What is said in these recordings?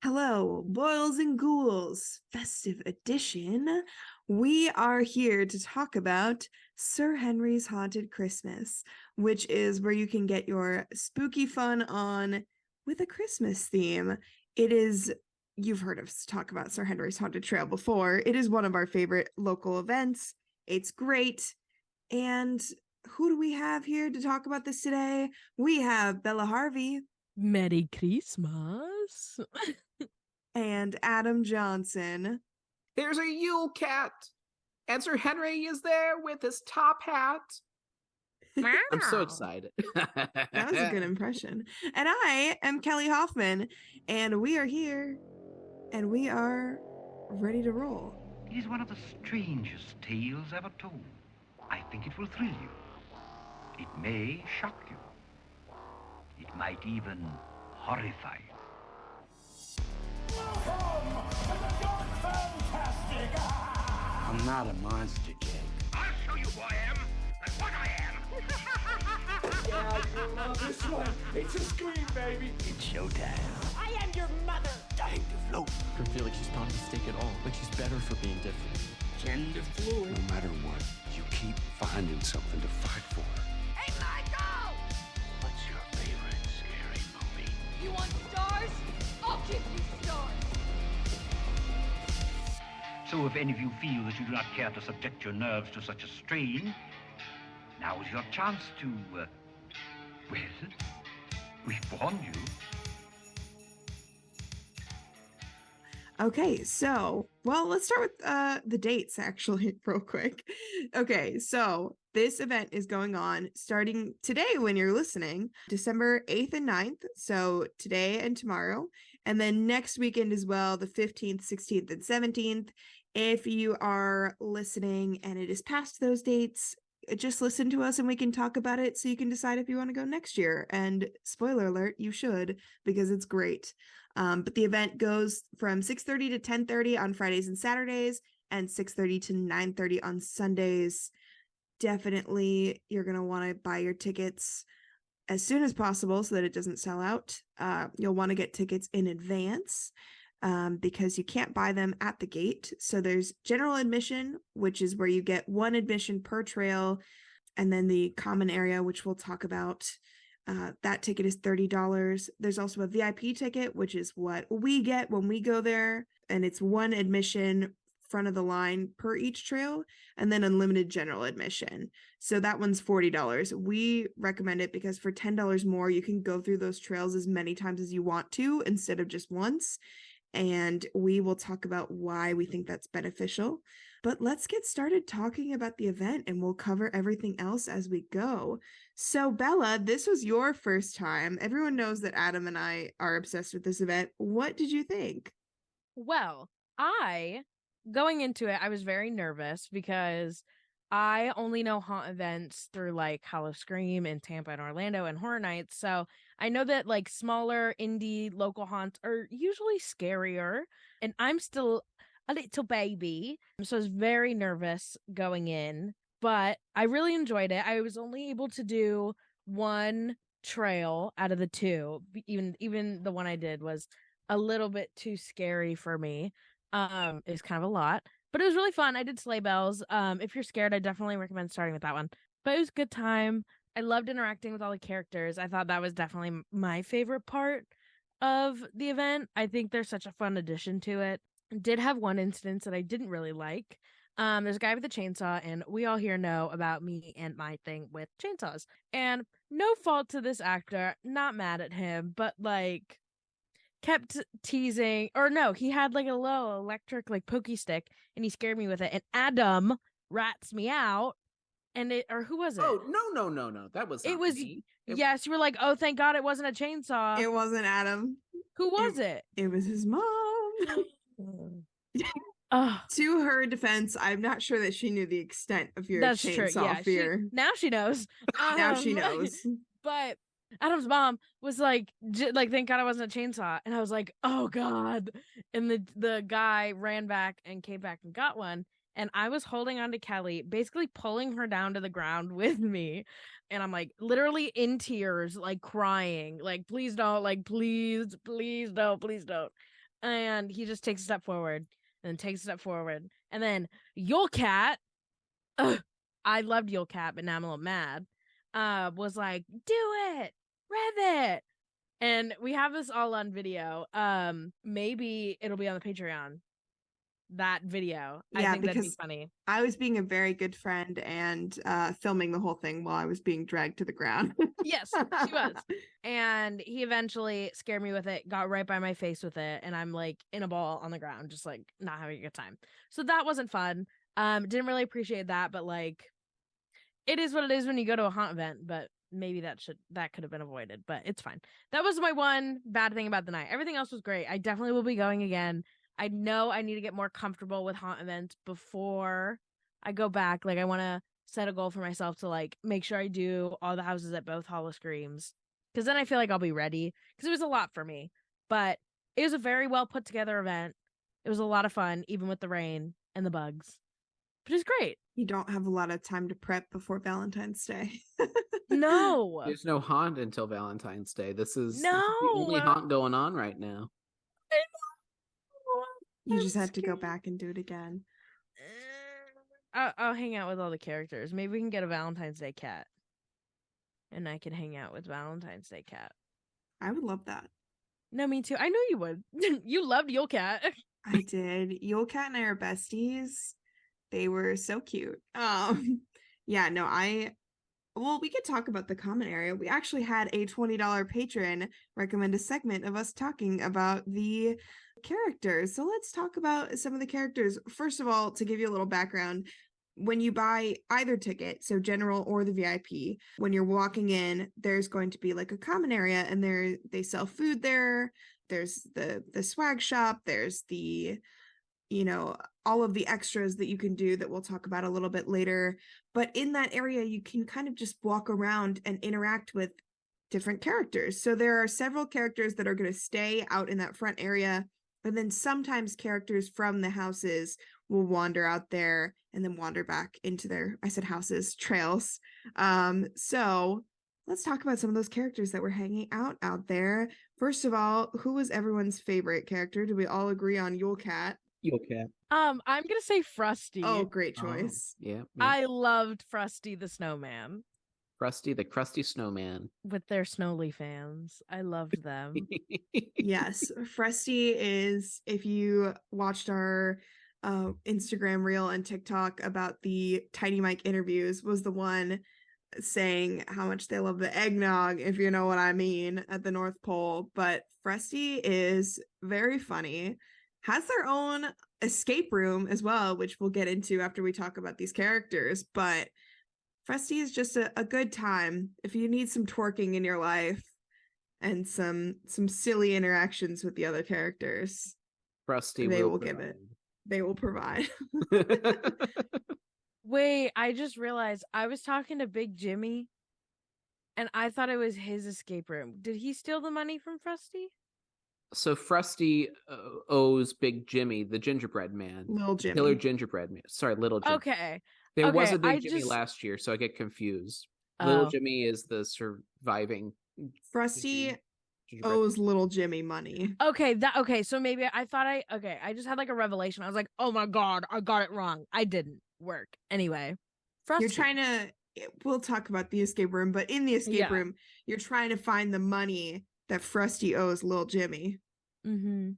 Hello, boils and ghouls, festive edition. We are here to talk about Sir Henry's Haunted Christmas, which is where you can get your spooky fun on with a Christmas theme. You've heard us talk about Sir Henry's Haunted Trail before. It is one of our favorite local events. It's great. And who do we have here to talk about this today? We have Bella Harvey. Merry Christmas. And Adam Johnson. There's a Yule Cat, and Sir Henry is there with his top hat. I'm so excited. That was a good impression. And I am Kelly Hoffman, and we are here, and we are ready to roll. It is one of the strangest tales ever told. I think it will thrill you. It may shock you. It might even horrify you. Welcome to the Dark Fantastic! I'm not a monster, Jake. I'll show you who I am and what I am. Yeah, you love this one. It's a scream, baby. It's showtime. I am your mother. Time to float. I feel like she's not a mistake at all. Like she's better for being different. Gender fluid. No matter what, you keep finding something to fight for. Hey, Michael! What's your favorite scary movie? You want stars? I'll give you stars. So if any of you feel that you do not care to subject your nerves to such a strain, now is your chance to, well, we've warned you. Okay, so, let's start with the dates, actually, real quick. Okay, so this event is going on starting today when you're listening, December 8th and 9th, so today and tomorrow, and then next weekend as well, the 15th, 16th, and 17th. If you are listening and it is past those dates, just listen to us and we can talk about it so you can decide if you want to go next year. And spoiler alert, you should, because it's great. But the event goes from 6:30 to 10:30 on Fridays and Saturdays and 6:30 to 9:30 on Sundays. Definitely, you're going to want to buy your tickets as soon as possible so that it doesn't sell out. You'll want to get tickets in advance. Because you can't buy them at the gate. So there's general admission, which is where you get one admission per trail, and then the common area, which we'll talk about. That ticket is $30. There's also a VIP ticket, which is what we get when we go there, and it's one admission front of the line per each trail, and then unlimited general admission. So that one's $40. We recommend it because for $10 more, you can go through those trails as many times as you want to instead of just once. And we will talk about why we think that's beneficial. But let's get started talking about the event, and we'll cover everything else as we go. So Bella, this was your first time. Everyone knows that Adam and I are obsessed with this event. What did you think? Well, going into it, I was very nervous because I only know haunt events through like Hollow Scream in Tampa and Orlando and Horror Nights. So I know that like smaller indie local haunts are usually scarier, and I'm still a little baby. So I was very nervous going in, but I really enjoyed it. I was only able to do one trail out of the two. Even the one I did was a little bit too scary for me. It's kind of a lot. But it was really fun. I did sleigh bells. If you're scared, I definitely recommend starting with that one. But it was a good time. I loved interacting with all the characters. I thought that was definitely my favorite part of the event. I think there's such a fun addition to it. Did have one instance that I didn't really like. There's a guy with a chainsaw, and we all here know about me and my thing with chainsaws. And no fault to this actor, not mad at him, but like kept teasing, or no, he had like a little electric like pokey stick and he scared me with it, and Adam rats me out, and who was it? Oh, no. That was not me. Yes, you were like, oh, thank God it wasn't a chainsaw. It wasn't Adam. Who was it? It was his mom. To her defense, I'm not sure that she knew the extent of your chainsaw fear. Now she knows. Now she knows. But Adam's mom was like, thank God it wasn't a chainsaw. And I was like, oh God. And the guy ran back and came back and got one. And I was holding on to Kelly, basically pulling her down to the ground with me. And I'm like literally in tears, like crying, like, please don't, like, please don't. and he just takes a step forward and then takes a step forward. And then Yule Cat, I loved Yule Cat, but now I'm a little mad, was like, do it, rev it. And we have this all on video. Maybe it'll be on the Patreon. That video. Yeah, I think that'd be because funny. I was being a very good friend and filming the whole thing while I was being dragged to the ground. Yes, she was. And he eventually scared me with it, got right by my face with it, and I'm like in a ball on the ground, just like not having a good time. So that wasn't fun. Didn't really appreciate that, but like it is what it is when you go to a haunt event, but maybe that could have been avoided, but it's fine. That was my one bad thing about the night. Everything else was great. I definitely will be going again. I know I need to get more comfortable with haunt events before I go back. Like, I want to set a goal for myself to, like, make sure I do all the houses at both Hall of Screams. Because then I feel like I'll be ready. Because it was a lot for me. But it was a very well put together event. It was a lot of fun, even with the rain and the bugs. But it was great. You don't have a lot of time to prep before Valentine's Day. No. There's no haunt until Valentine's Day. This is No. the only haunt going on right now. You just have to go back and do it again. I'll hang out with all the characters. Maybe we can get a Valentine's Day cat. And I can hang out with Valentine's Day cat. I would love that. No, me too. I know you would. You loved Yule Cat. I did. Yule Cat and I are besties. They were so cute. Yeah, no, well, we could talk about the common area. We actually had a $20 patron recommend a segment of us talking about the characters. So let's talk about some of the characters. First of all, to give you a little background, when you buy either ticket, so general or the VIP, when you're walking in, there's going to be like a common area, and they sell food there. There's the swag shop. There's the, all of the extras that you can do that we'll talk about a little bit later. But in that area, you can kind of just walk around and interact with different characters. So there are several characters that are going to stay out in that front area. And then sometimes characters from the houses will wander out there and then wander back into houses, trails. So let's talk about some of those characters that were hanging out there. First of all, who was everyone's favorite character? Do we all agree on Yule Cat? Yule Cat. I'm gonna say Frosty. Oh, great choice. Yeah. I loved Frosty the Snowman. Frosty the Crusty Snowman. With their Snowly fans. I loved them. Yes. Frosty is, if you watched our Instagram reel and TikTok about the Tiny Mike interviews, was the one saying how much they love the eggnog, if you know what I mean, at the North Pole. But Frosty is very funny. Has their own escape room as well, which we'll get into after we talk about these characters. But Frosty is just a good time if you need some twerking in your life and some silly interactions with the other characters. Frosty will give it. They will provide. Wait, I just realized I was talking to Big Jimmy and I thought it was his escape room. Did he steal the money from Frosty? So Frosty owes Big Jimmy, the gingerbread man. Little Jimmy. Killer gingerbread man. Sorry, Little Jimmy. Okay. There was a Big Jimmy last year, so I get confused. Little Jimmy is the surviving. Frosty owes Little Jimmy money. Okay, so maybe I thought I just had like a revelation. I was like, oh my god, I got it wrong. I didn't work. Anyway. Frosty. You're trying to, we'll talk about the escape room, but in the escape room, you're trying to find the money that Frosty owes Little Jimmy. Mm-hmm.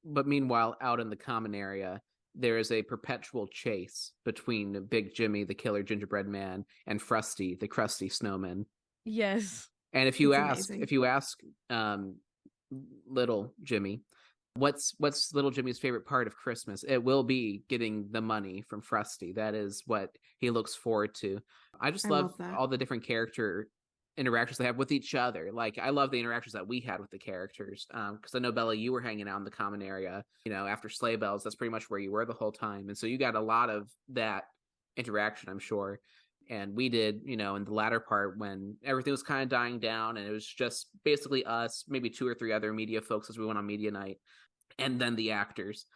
But meanwhile, out in the common area, there is a perpetual chase between Big Jimmy, the killer gingerbread man, and Frosty, the crusty snowman. Yes. And if you ask Little Jimmy, what's Little Jimmy's favorite part of Christmas, it will be getting the money from Frosty. That is what he looks forward to. I love all the different character interactions they have with each other. Like, I love the interactions that we had with the characters, because I know, Bella, you were hanging out in the common area, after Sleigh Bells. That's pretty much where you were the whole time, and so you got a lot of that interaction, I'm sure. And we did, in the latter part when everything was kind of dying down and it was just basically us, maybe 2 or 3 other media folks as we went on media night, and then the actors.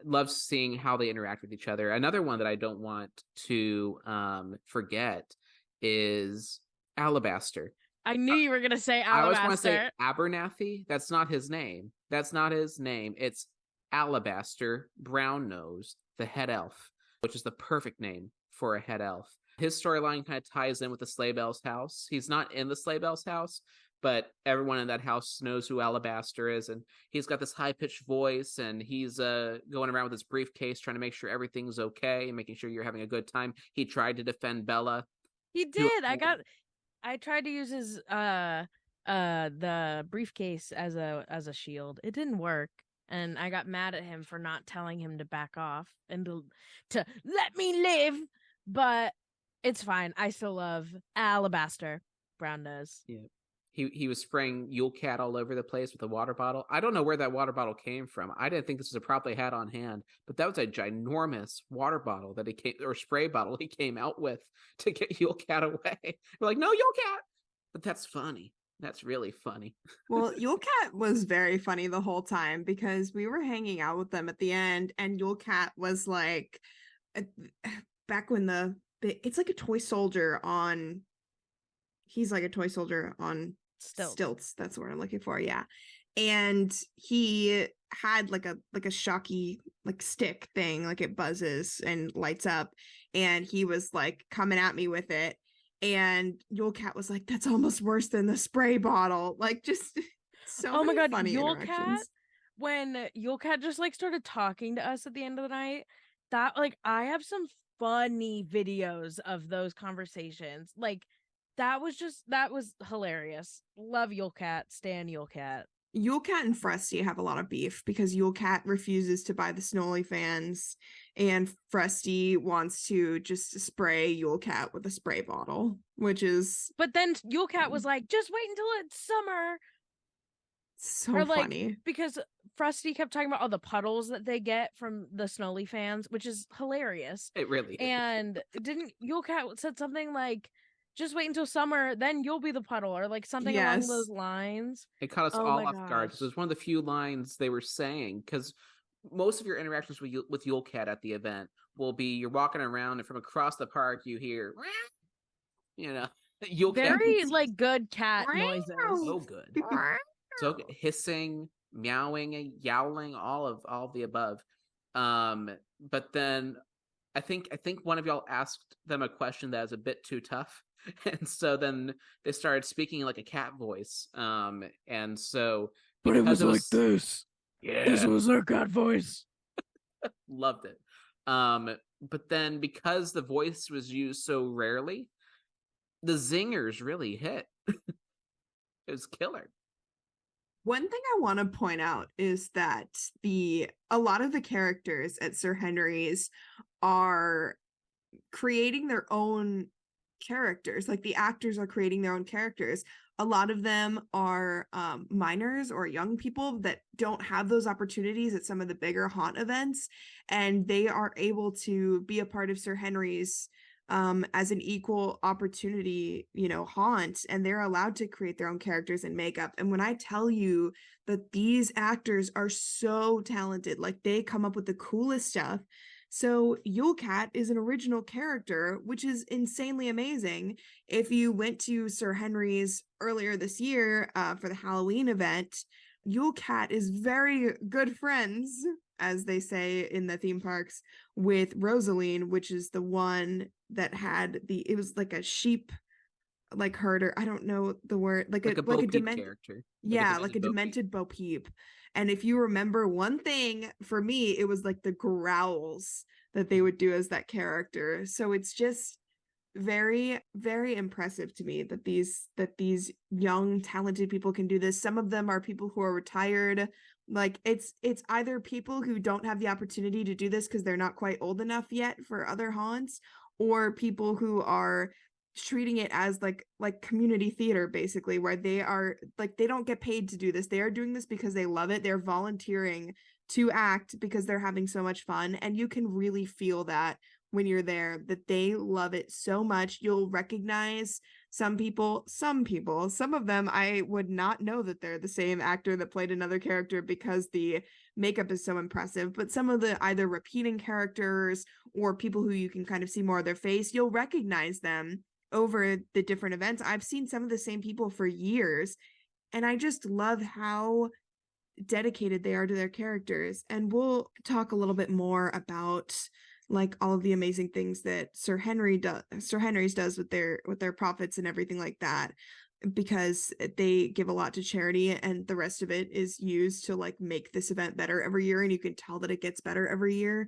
Love seeing how they interact with each other. Another one that I don't want to forget is Alabaster. I knew you were going to say Alabaster. I always want to say Abernathy. That's not his name. That's not his name. It's Alabaster Brown-Nose, the head elf, which is the perfect name for a head elf. His storyline kind of ties in with the Sleigh Bells house. He's not in the Sleigh Bells house, but everyone in that house knows who Alabaster is, and he's got this high-pitched voice, and he's going around with his briefcase trying to make sure everything's okay and making sure you're having a good time. He tried to defend Bella. He did. I tried to use his the briefcase as a shield. It didn't work. And I got mad at him for not telling him to back off and to let me live. But it's fine. I still love Alabaster Brown-Nose. Yeah. He was spraying Yule Cat all over the place with a water bottle. I don't know where that water bottle came from. I didn't think this was a prop they had on hand, but that was a ginormous water bottle that spray bottle he came out with to get Yule Cat away. We're like, no, Yule Cat. But that's funny. That's really funny. Well, Yule Cat was very funny the whole time because we were hanging out with them at the end, and Yule Cat was like, back when it's like a toy soldier on. He's like a toy soldier on stilts. That's what I'm looking for. Yeah. And he had like a shocky like stick thing, like it buzzes and lights up, and he was like coming at me with it, and Yule Cat was like, that's almost worse than the spray bottle. Like, just so oh my god, funny Yule Cat, when Yule Cat just like started talking to us at the end of the night, that like I have some funny videos of those conversations. Like that was hilarious. Love Yule Cat, stan Yule Cat. Yule Cat and Frosty have a lot of beef because Yule Cat refuses to buy the Snowly fans, and Frosty wants to just spray Yule Cat with a spray bottle, which is. But then Yule Cat was like, just wait until it's summer. So funny. Because Frosty kept talking about all the puddles that they get from the Snowly fans, which is hilarious. It really is. And didn't Yule Cat said something like, just wait until summer, then you'll be the puddle, or like something along those lines. It caught us all off guard because it was one of the few lines they were saying, because most of your interactions with Yule Cat at the event will be you're walking around and from across the park you hear, Yule Cat. Very like good cat noises. So good. So good. Hissing, meowing, and yowling, all of the above. But then I think one of y'all asked them a question that was a bit too tough. And so then they started speaking like a cat voice. And so but it was like this. Yeah. This was their cat voice. Loved it. But then because the voice was used so rarely, the zingers really hit. It was killer. One thing I want to point out is that a lot of the characters at Sir Henry's are creating their own characters. Like the actors are creating their own characters. A lot of them are minors or young people that don't have those opportunities at some of the bigger haunt events, and they are able to be a part of Sir Henry's as an equal opportunity, haunt, and they're allowed to create their own characters and makeup. And when I tell you that these actors are so talented, like they come up with the coolest stuff. So Yule Cat is an original character, which is insanely amazing. If you went to Sir Henry's earlier this year for the Halloween event, Yule Cat is very good friends, as they say in the theme parks, with Rosaline, which is the one that had it was like a sheep, like herder. I don't know the word, like a demented character. Yeah, like a demented Bo Peep. And if you remember one thing, for me, it was like the growls that they would do as that character. So it's just very, very impressive to me that these young, talented people can do this. Some of them are people who are retired. Like it's either people who don't have the opportunity to do this because they're not quite old enough yet for other haunts, or people who are treating it as like community theater, basically, where they are like, they don't get paid to do this. They are doing this because they love it. They're volunteering to act because they're having so much fun. And you can really feel that when you're there, that they love it so much. You'll recognize some of them I would not know that they're the same actor that played another character because the makeup is so impressive. But some of the either repeating characters or people who you can kind of see more of their face, you'll recognize them over the different events. I've seen some of the same people for years, and I just love how dedicated they are to their characters. And we'll talk a little bit more about like all of the amazing things that Sir Henry's does with their profits and everything like that, because they give a lot to charity, and the rest of it is used to like make this event better every year, and you can tell that it gets better every year.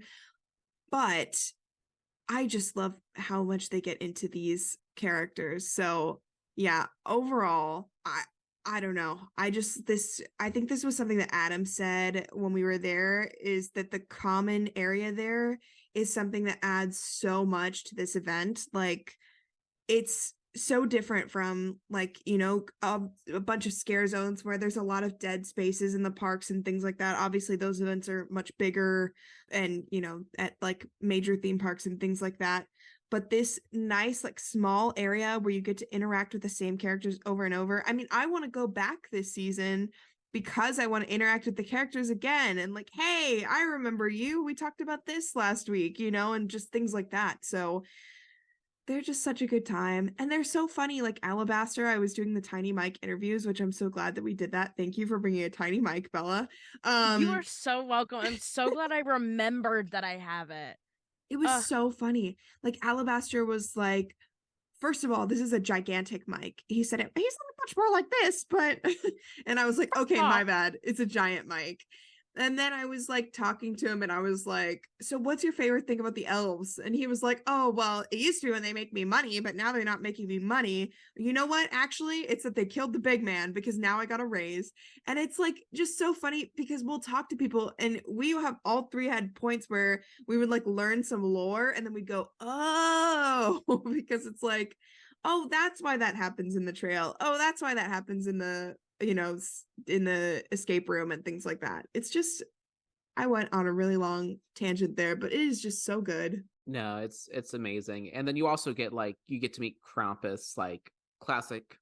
But I just love how much they get into these characters. So yeah, overall, I don't know. I think this was something that Adam said when we were there, is that the common area there is something that adds so much to this event. Like, it's so different from like, you know, a bunch of scare zones where there's a lot of dead spaces in the parks and things like that. Obviously those events are much bigger and, you know, at like major theme parks and things like that. But this nice like small area where you get to interact with the same characters over and over. I mean, I want to go back this season because I want to interact with the characters again and like, hey, I remember you. We talked about this last week, you know, and just things like that. So they're just such a good time. And they're so funny. Like Alabaster, I was doing the Tiny Mike interviews, which I'm so glad that we did that. Thank you for bringing a Tiny Mike, Bella. You are so welcome. I'm so glad I remembered that I have it. It was so funny. Like Alabaster was like, first of all, this is a gigantic mic. He said it, he's not much more like this, but and I was like, okay, my bad. It's a giant mic. And then I was like talking to him and I was like, so what's your favorite thing about the elves? And he was like, oh, well, it used to be when they make me money, but now they're not making me money. You know what? Actually, it's that they killed the big man because now I got a raise. And it's like just so funny because we'll talk to people and we have all three had points where we would like learn some lore and then we'd go, oh, because it's like, oh, that's why that happens in the trail. Oh, that's why that happens in the, you know, in the escape room and things like that. It's just, I went on a really long tangent there, but it is just so good. No, it's amazing. And then you also get like, you get to meet Krampus, like classic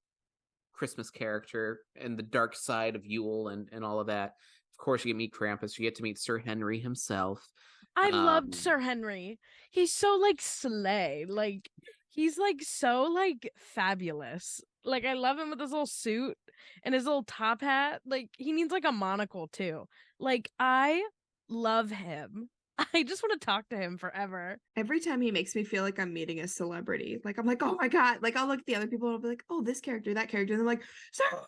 Christmas character and the dark side of Yule and all of that. Of course, you get to meet Krampus. You get to meet Sir Henry himself. I loved Sir Henry. He's so like slay. Like he's like so like fabulous. Like I love him with his little suit and his little top hat. Like he needs like a monocle too. Like I love him. I just want to talk to him forever. Every time he makes me feel like I'm meeting a celebrity. Like I'm like, oh my God. Like I'll look at the other people and I'll be like, oh, this character, that character. And I'm like, sir,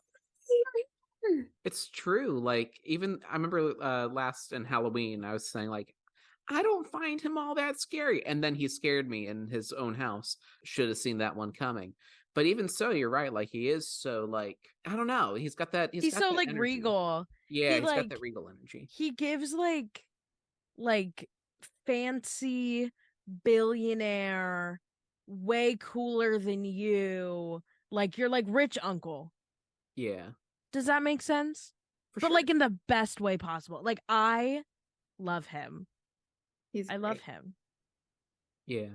it's true. Like even I remember last in Halloween, I was saying like, I don't find him all that scary. And then he scared me in his own house. Should have seen that one coming. But even so, you're right. Like he is so like, I don't know. He's got that. He's got so that like energy. regal. Yeah, he's like, got that regal energy. He gives like fancy billionaire, way cooler than you. Like you're like rich uncle. Yeah. Does that make sense? But sure. Like in the best way possible. Like I love him. I love him. Yeah.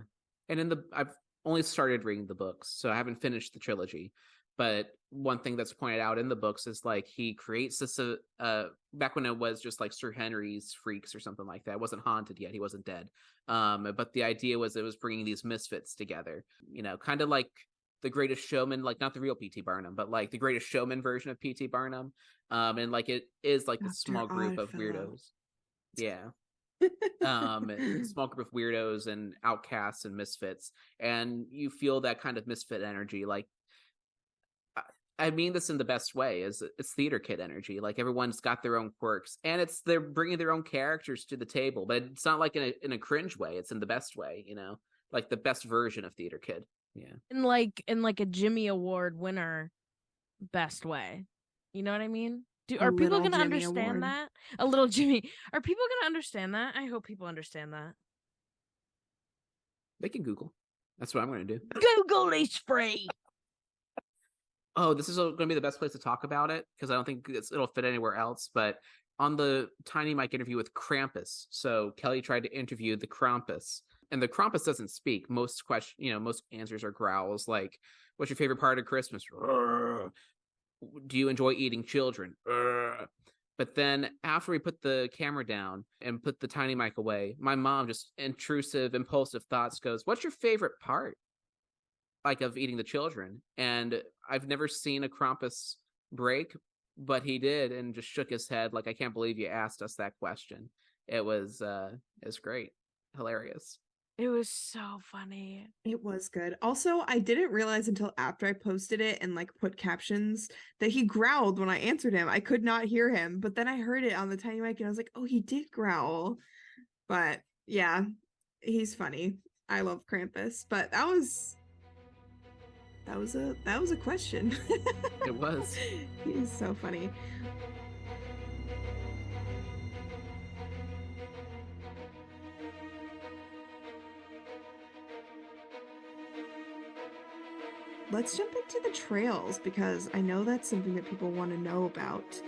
And I've only started reading the books, so I haven't finished the trilogy. But one thing that's pointed out in the books is like he creates this back when it was just like Sir Henry's Freaks or something like that. It wasn't haunted yet. He wasn't dead. But the idea was it was bringing these misfits together, you know, kind of like the Greatest Showman, like not the real P.T. Barnum, but like the Greatest Showman version of P.T. Barnum. And like it is like a small group of weirdos. Yeah. Small group of weirdos and outcasts and misfits, and you feel that kind of misfit energy. Like I mean this in the best way, is it's theater kid energy. Like everyone's got their own quirks and they're bringing their own characters to the table, but it's not like in a cringe way. It's in the best way, you know, like the best version of theater kid. Yeah. In like a Jimmy Award winner best way. You know what I mean? Are people going to understand that? A little Jimmy. Are people going to understand that? I hope people understand that. They can Google. That's what I'm going to do. Google is free. Oh, this is going to be the best place to talk about it because I don't think it'll fit anywhere else. But on the Tiny Mike interview with Krampus, so Kelley tried to interview the Krampus, and the Krampus doesn't speak. Most answers are growls like, "What's your favorite part of Christmas?" Do you enjoy eating children? But then after we put the camera down and put the Tiny Mic away, my mom, just intrusive, impulsive thoughts, goes, "What's your favorite part, like, of eating the children?" And I've never seen a Krampus break, but he did, and just shook his head like, I can't believe you asked us that question. It was great. Hilarious. It was so funny. It was good. Also, I didn't realize until after I posted it and like put captions that he growled when I answered him. I could not hear him, but then I heard it on the tiny mic and I was like, oh, he did growl. But yeah, he's funny. I love Krampus, but that was a question. It was. He's so funny. Let's jump into the trails because I know that's something that people want to know about.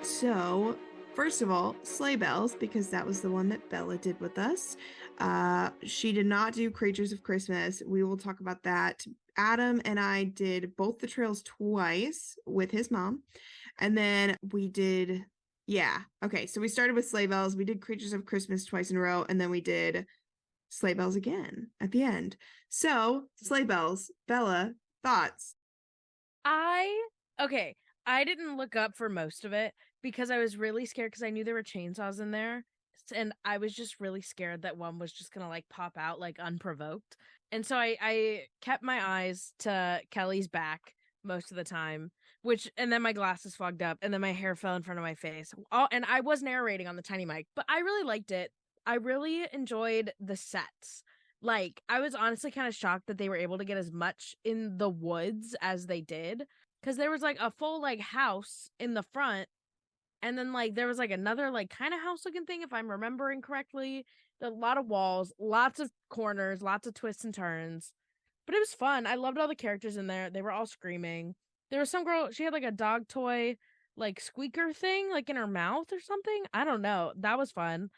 So, first of all, sleigh bells, because that was the one that Bella did with us. She did not do Creatures of Christmas. We will talk about that. Adam and I did both the trails twice with his mom. And then we did, okay. So we started with sleigh bells. We did Creatures of Christmas twice in a row. And then we did sleigh bells again at the end. So, sleigh bells, Bella, thoughts? I didn't look up for most of it because I was really scared because I knew there were chainsaws in there. And I was just really scared that one was just going to like pop out like unprovoked. And so I kept my eyes to Kelly's back most of the time, and then my glasses fogged up and then my hair fell in front of my face. And I was narrating on the tiny mic, but I really liked it. I really enjoyed the sets. Like, I was honestly kind of shocked that they were able to get as much in the woods as they did. Because there was, like, a full, like, house in the front. And then, like, there was, like, another, like, kind of house-looking thing, if I'm remembering correctly. A lot of walls, lots of corners, lots of twists and turns. But it was fun. I loved all the characters in there. They were all screaming. There was some girl, she had, like, a dog toy, like, squeaker thing, like, in her mouth or something. I don't know. That was fun.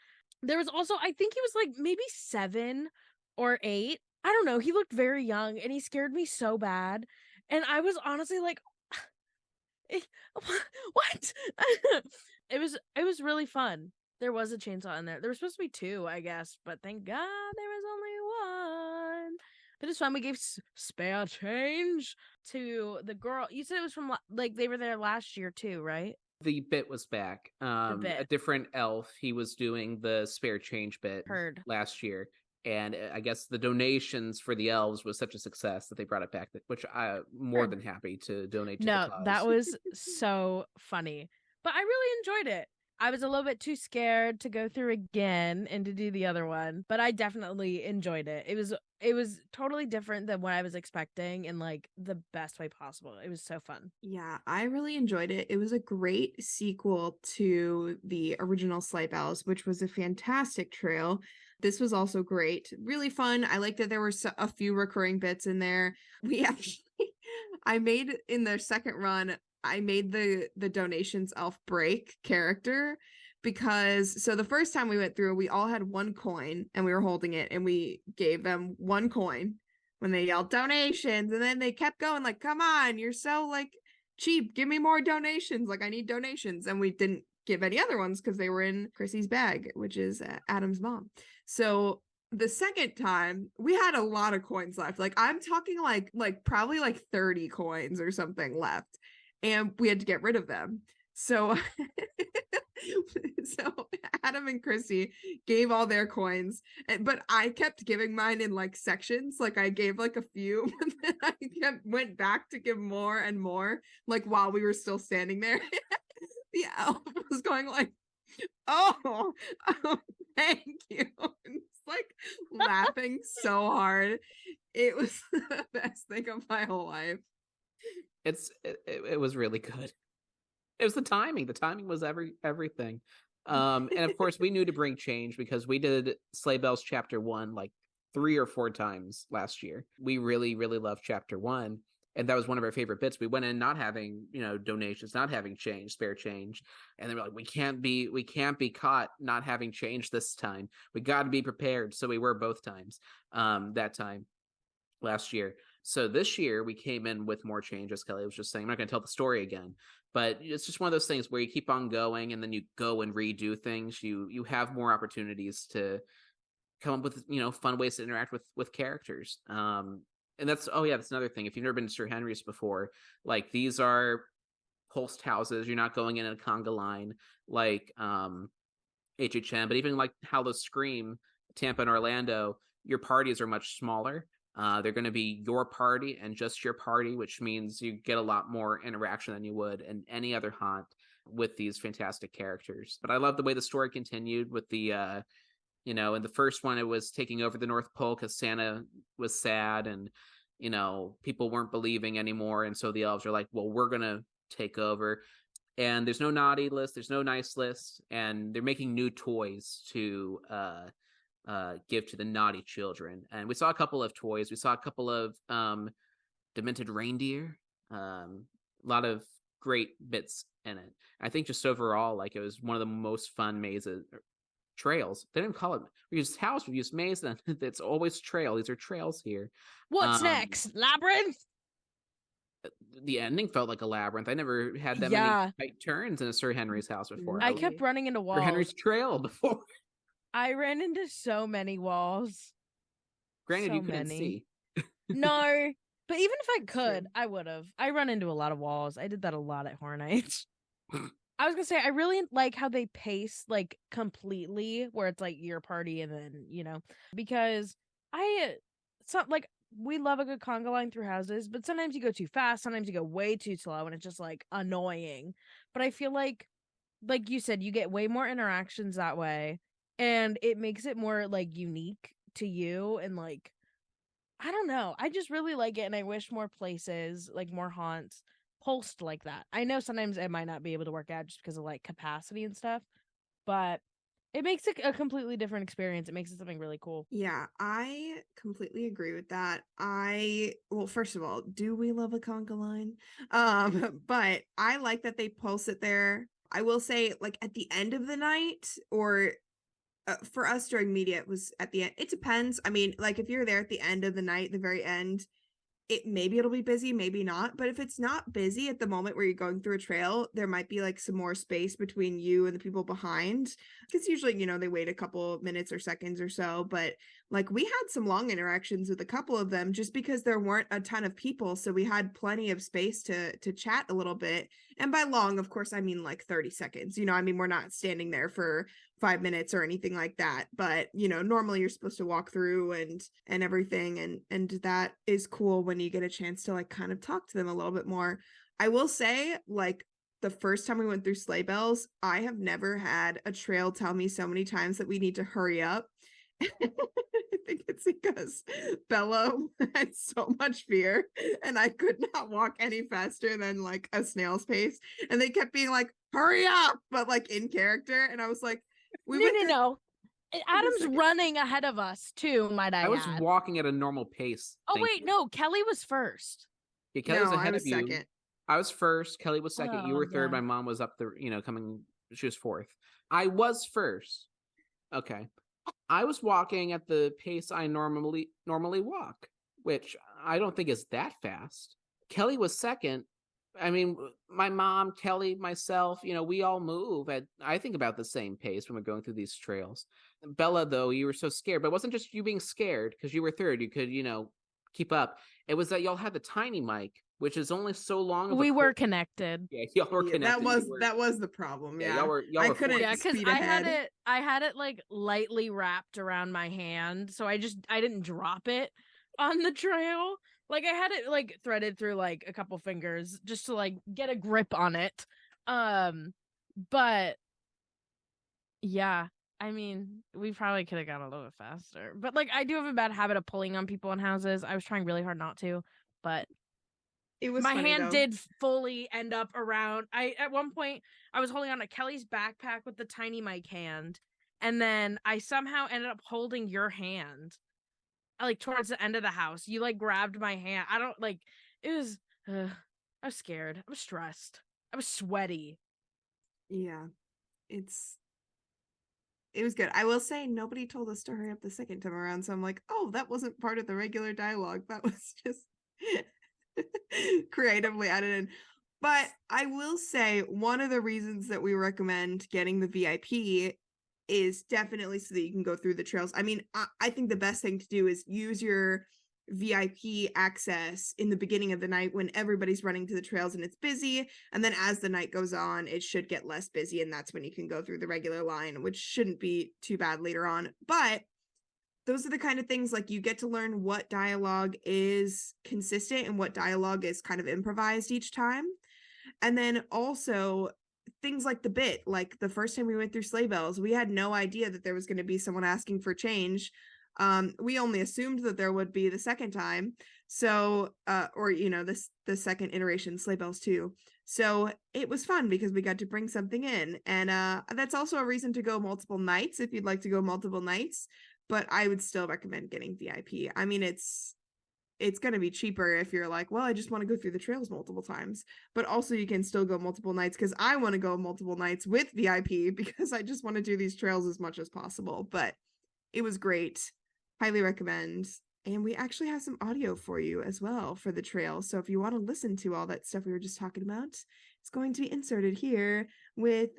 There was also, I think he was like maybe 7 or 8. I don't know. He looked very young and he scared me so bad. And I was honestly like, what? It was really fun. There was a chainsaw in there. There was supposed to be 2, I guess, but thank God there was only 1. But it's fun. We gave spare change to the girl. You said it was from, like, they were there last year too, right? The bit was back. A different elf. He was doing the spare change bit last year. And I guess the donations for the elves was such a success that they brought it back, which I'm more than happy to donate to the cause. That was so funny. But I really enjoyed it. I was a little bit too scared to go through again and to do the other one, but I definitely enjoyed it. It was totally different than what I was expecting in like the best way possible. It was so fun. Yeah, I really enjoyed it. It was a great sequel to the original Sleigh Bells, which was a fantastic trail. This was also great. Really fun. I liked that there were a few recurring bits in there. We actually, I made in the second run, I made the donations elf break character because so the first time we went through, we all had 1 coin and we were holding it and we gave them 1 coin when they yelled donations, and then they kept going like, come on, you're so like cheap, give me more donations, like I need donations. And we didn't give any other ones because they were in Chrissy's bag, which is Adam's mom. So the second time we had a lot of coins left, like I'm talking like probably like 30 coins or something left, and we had to get rid of them. So Adam and Chrissy gave all their coins, but I kept giving mine in like sections. Like I gave like a few, and then I went back to give more and more, like while we were still standing there. The elf was going like, oh, thank you. And it's like laughing so hard. It was the best thing of my whole life. It was really good. It was the timing. The timing was everything. And of course we knew to bring change because we did Sleigh Bells Chapter 1 like 3 or 4 times last year. We really, really loved Chapter 1. And that was one of our favorite bits. We went in not having, donations, not having change, spare change. And they were like, we can't be caught not having change this time. We got to be prepared. So we were both times that time last year. So this year we came in with more change, as Kelly was just saying. I'm not going to tell the story again, but it's just one of those things where you keep on going and then you go and redo things. You have more opportunities to come up with, fun ways to interact with characters. And that's another thing. If you've never been to Sir Henry's before, like these are pulsed houses. You're not going in a conga line like HHM, but even like Howl Scream, Tampa and Orlando, your parties are much smaller. They're going to be your party and just your party, which means you get a lot more interaction than you would in any other haunt with these fantastic characters. But I love the way the story continued with the, in the first one, it was taking over the North Pole because Santa was sad and, people weren't believing anymore. And so the elves are like, well, we're going to take over. And there's no naughty list, there's no nice list, and they're making new toys to give to the naughty children. And we saw a couple of toys. We saw a couple of demented reindeer, a lot of great bits in it. I think just overall, like, it was one of the most fun mazes, trails. They didn't call it, we used house, we used maze, and it's always trail. These are trails here. What's next? Labyrinth? The ending felt like a labyrinth. I never had that many tight turns in a Sir Henry's house before. I kept running into walls. Sir Henry's trail before. I ran into so many walls. Granted, so you couldn't many. see. No, but even if I could, I would have. I run into a lot of walls. I did that a lot at Horror Nights. I was gonna say, I really like how they pace like completely, where it's like your party and then, because we love a good conga line through houses, but sometimes you go too fast, sometimes you go way too slow, and it's just like annoying. But I feel like you said, you get way more interactions that way, and it makes it more like unique to you. And like, I don't know, I just really like it, and I wish more places, like more haunts, pulsed like that. I know sometimes it might not be able to work out just because of like capacity and stuff, but it makes it a completely different experience. It makes it something really cool. Yeah, I completely agree with that. Well, first of all, do we love a conga line? But I like that they pulse it there. I will say, like, at the end of the night, or for us during media, it was at the end. It depends. I mean, like, if you're there at the end of the night, the very end, maybe it'll be busy, maybe not. But if it's not busy at the moment where you're going through a trail, there might be like some more space between you and the people behind, because usually, they wait a couple minutes or seconds or so. But like, we had some long interactions with a couple of them just because there weren't a ton of people, so we had plenty of space to chat a little bit. And by long, of course, I mean like 30 seconds. We're not standing there for 5 minutes or anything like that, but normally you're supposed to walk through and everything, and that is cool when you get a chance to like kind of talk to them a little bit more. I will say, like, the first time we went through Sleigh Bells, I have never had a trail tell me so many times that we need to hurry up. I think it's because Bella had so much fear and I could not walk any faster than like a snail's pace, and they kept being like, hurry up, but like in character, and I was like, no. Adam's running ahead of us too, might I add. I was walking at a normal pace. Oh wait, no, Kelly was first. Yeah, Kelly was ahead of you. Second. I was first. Kelly was second. You were third. My mom was up there, coming. She was fourth. I was first. Okay. I was walking at the pace I normally walk, which I don't think is that fast. Kelly was second. I mean, my mom, Kelly, myself, we all move at, I think, about the same pace when we're going through these trails. Bella, though, you were so scared, but it wasn't just you being scared because you were third. You could, keep up. It was that y'all had the tiny mic, which is only so long. We were connected. Yeah, y'all were connected. That was the problem. Yeah, y'all were I couldn't. Yeah, because I had it like lightly wrapped around my hand, so I didn't drop it on the trail. Like, I had it like threaded through like a couple fingers just to like get a grip on it. But yeah, I mean, we probably could have gone a little bit faster. But like, I do have a bad habit of pulling on people in houses. I was trying really hard not to, but it was my funny, hand though. did fully end up around. At one point I was holding on to Kelly's backpack with the tiny mic hand, and then I somehow ended up holding your hand like towards the end of the house. You like grabbed my hand. I don't like, it was I was scared. I was stressed. I was sweaty. Yeah, it was good. I will say nobody told us to hurry up the second time around, so I'm like, oh, that wasn't part of the regular dialogue. That was just creatively added in. But I will say one of the reasons that we recommend getting the VIP is definitely so that you can go through the trails. I mean, I think the best thing to do is use your VIP access in the beginning of the night when everybody's running to the trails and it's busy. And then as the night goes on, it should get less busy. And that's when you can go through the regular line, which shouldn't be too bad later on. But those are the kind of things, like, you get to learn what dialogue is consistent and what dialogue is kind of improvised each time. And then also things like the bit, like the first time we went through Sleigh Bells, we had no idea that there was going to be someone asking for change. We only assumed that there would be the second time. So, or, you know, the second iteration, Sleigh Bells 2. So it was fun because we got to bring something in. And that's also a reason to go multiple nights if you'd like to go multiple nights. But I would still recommend getting VIP. I mean, it's going to be cheaper if you're like, well, I just want to go through the trails multiple times. But also you can still go multiple nights, because I want to go multiple nights with VIP because I just want to do these trails as much as possible. But it was great. Highly recommend. And we actually have some audio for you as well for the trail. So if you want to listen to all that stuff we were just talking about, it's going to be inserted here with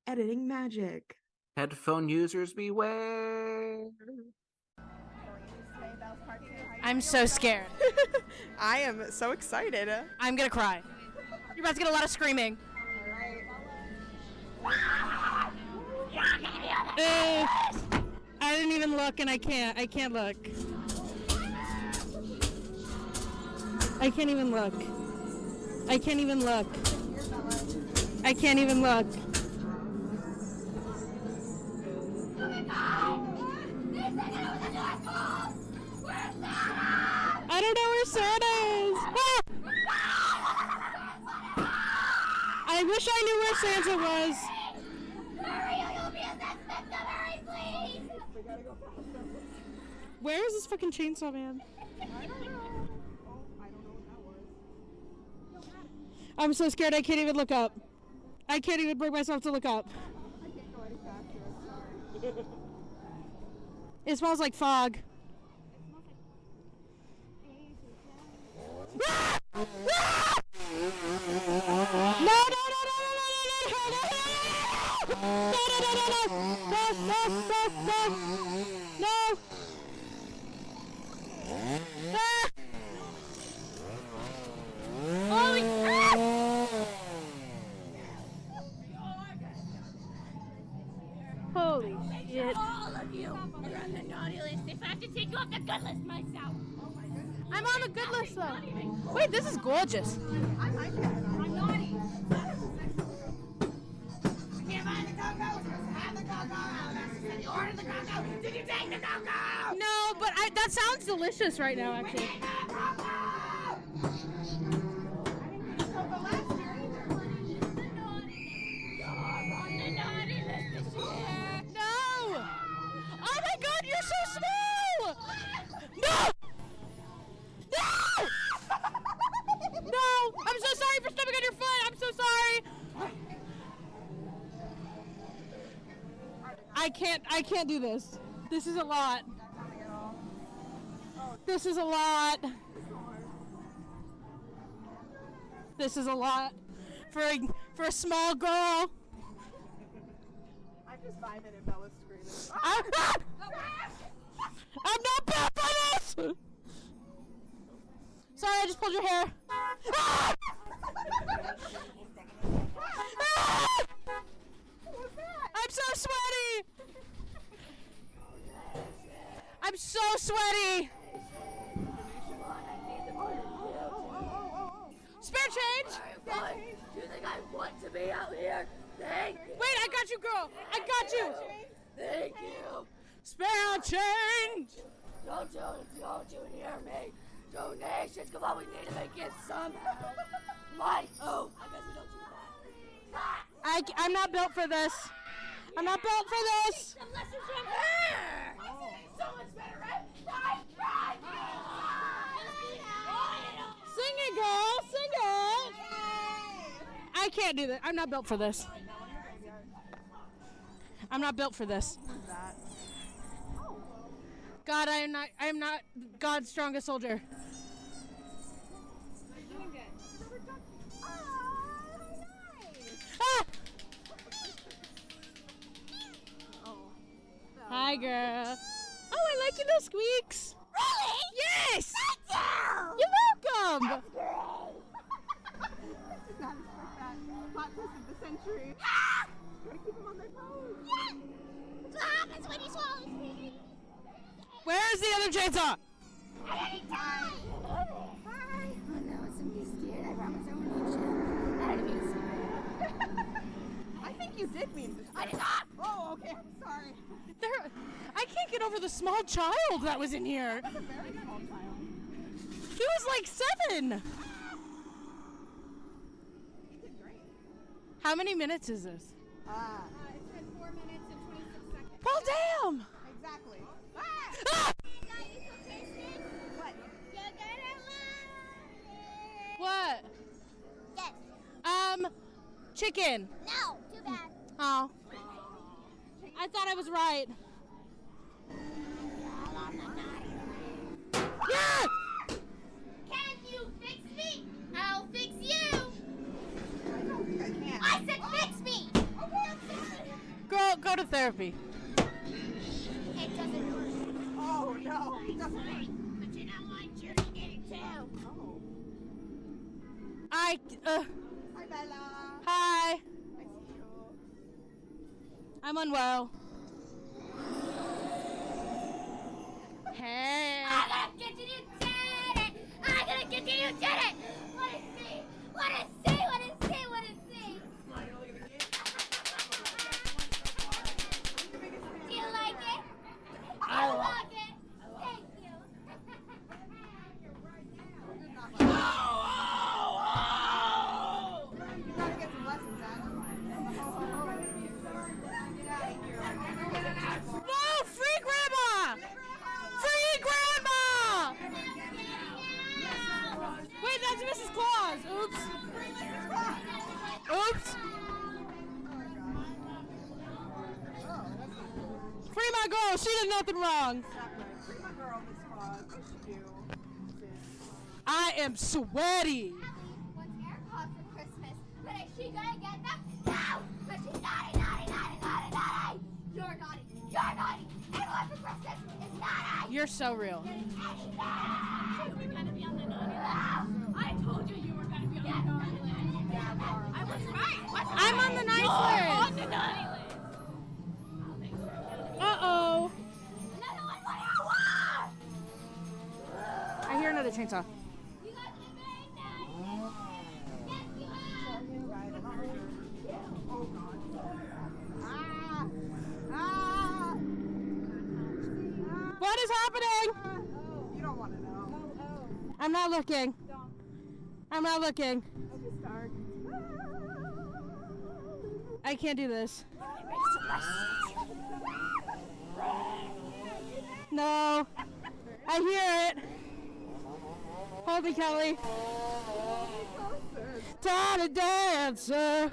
editing magic. Headphone users beware. I'm so scared. I am so excited. I'm gonna cry. You're about to get a lot of screaming. I didn't even look, and I can't look. I can't even look. I can't even look. I can't even look. I don't know where Santa is. Ah! I wish I knew where Santa was. Where is this fucking chainsaw man? I'm so scared I can't even look up. I can't even bring myself to look up. It smells like fog. No, holy crap! Holy shit. All of you, you're on the naughty list. If I have to take you off the good list myself. I'm on the good list though. Wait, this is gorgeous. I'm naughty. I can't find the cocoa. We're supposed to have the cocoa. You ordered the cocoa. Did you take the cocoa? No, but that sounds delicious right now, actually. No! Oh my god, you're so small! No! No! No! I'm so sorry for stepping on your foot! I'm so sorry! I can't do this. This is a lot. This is a lot. This is a lot for a small girl. I'm just vibing and Bella's screaming. I'm not bad for this! Sorry, I just pulled your hair. I'm so sweaty! I'm so sweaty! Spare change? Do you think I want to be out here? Thank you. Wait, I got you, girl! I got you! Thank you. Spare change! Don't you hear me? Donations, come on, we need to make it somehow. Money. Oh, I guess we don't do that. I'm not built for this. I'm not built for this. Some lessons from her. So much better, right? Sing it, girl. Sing it. I can't do that. I'm not built for this. I'm not built for this. God, I am not God's strongest soldier. Ah! Hi, girl. Oh, I like the squeaks. Really? Yes! Thank damn! Did not expect that. Plot twist of the century. Gotta keep them on their toes. What happens when you swallow me? Where's the other chainsaw? At any time! Hi! Oh no, somebody's scared. I promise I won't eat you. I didn't mean to swear. I think you did mean to. I did not! Oh, okay, I'm sorry. I can't get over the small child that was in here. That's a very small child. He was like 7. You did great. How many minutes is this? It's been 4 minutes and 26 seconds. Well, damn! Exactly. Ah! What? What? Yes. Chicken. No, too bad. Oh. I thought I was right. Yeah! Can you fix me? I'll fix you. I don't think I can. I said fix me. Okay, I'm sorry. Go to therapy. It doesn't work. Oh, no. It doesn't work. But you know what? Judy did it too. Oh. Hi, Bella. Hi. I see you. I'm unwell. Hey. I'm gonna get you, you did it! I'm gonna get you, you did it! What is C? What is C? What is C? What is C? Do you like it? I like it! Thank you! You gotta get some lessons, Adam. No, free grandma! Free grandma! Wait, that's Mrs. Claus. Oops. Oops. Free my girl. She did nothing wrong. Free my girl, Miss Claus. What should you do? I am sweaty. What's AirPods for Christmas? But is she gonna get them? No! But she's naughty, naughty, naughty, naughty, naughty! You're naughty! You're naughty! Everyone for Christmas is naughty! You're so real. You were gonna be on the naughty list. I told you were gonna be on the naughty list. I was right. I'm on the nice You're list. on the naughty list. I'll make sure I get it. Uh-oh. Another one. What do you want? I hear another chainsaw. You guys are very naughty. Yes, you are. Oh, God. Ah! What is happening? You don't want to know. I'm not looking. I'm not looking. Okay, start. I can't do this. No. I hear it. Hold me, Kelly. Tiny dancer.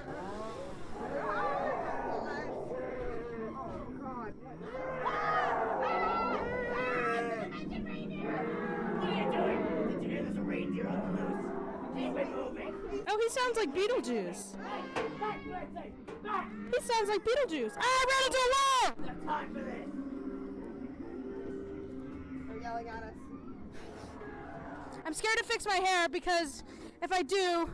Oh, he sounds like Beetlejuice. He sounds like Beetlejuice. I ran into a wall! They're yelling at us. I'm scared to fix my hair because if I do,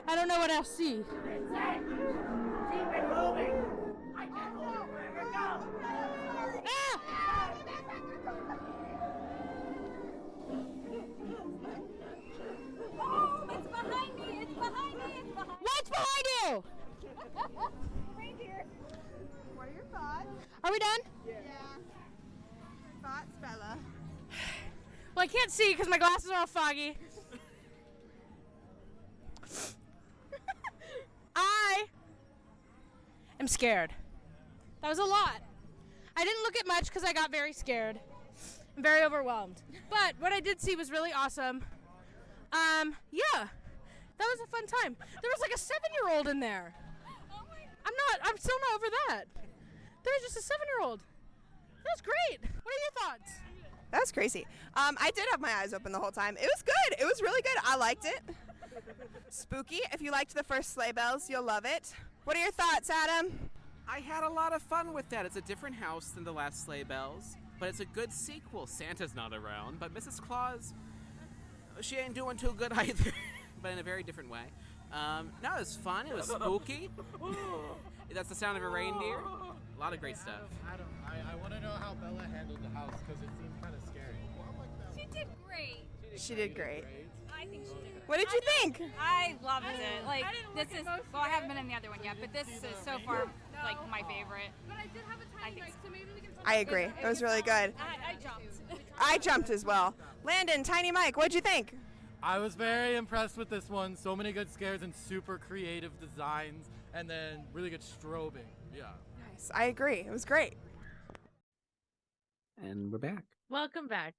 I don't know what I'll see. Keep it moving! I can't move wherever it goes! Ah! Oh, it's behind me! It's behind me! It's behind me! What's behind you? Reindeer. What are your thoughts? Are we done? Yeah. Your thoughts, Bella? Well, I can't see because my glasses are all foggy. I am scared. That was a lot. I didn't look at much because I got very scared. I'm very overwhelmed. But what I did see was really awesome. Yeah, that was a fun time. There was like a 7-year-old in there. I'm still not over that. There was just a 7-year-old. That was great. What are your thoughts? That was crazy. I did have my eyes open the whole time. It was good. It was really good. I liked it. Spooky. If you liked the first Sleigh Bells, you'll love it. What are your thoughts, Adam? I had a lot of fun with that. It's a different house than the last Sleigh Bells, but it's a good sequel. Santa's not around, but Mrs. Claus, She ain't doing too good either, but in a very different way. No, it was fun. It was spooky. That's the sound of a reindeer. A lot of great stuff. Adam, I want to know how Bella handled the house because it seemed kind of scary. She did great. She did great. I think she did great. What did you think? I loved it. Like, this is, well, I haven't been in the other one yet, but this is so far, like, my favorite. But I did have a tiny mic, so maybe we can... I agree. It was really good. I jumped. I jumped as well. Landon, Tiny Mike, what'd you think? I was very impressed with this one. So many good scares and super creative designs, and then really good strobing. Yeah. Nice. I agree. It was great. And we're back. Welcome back.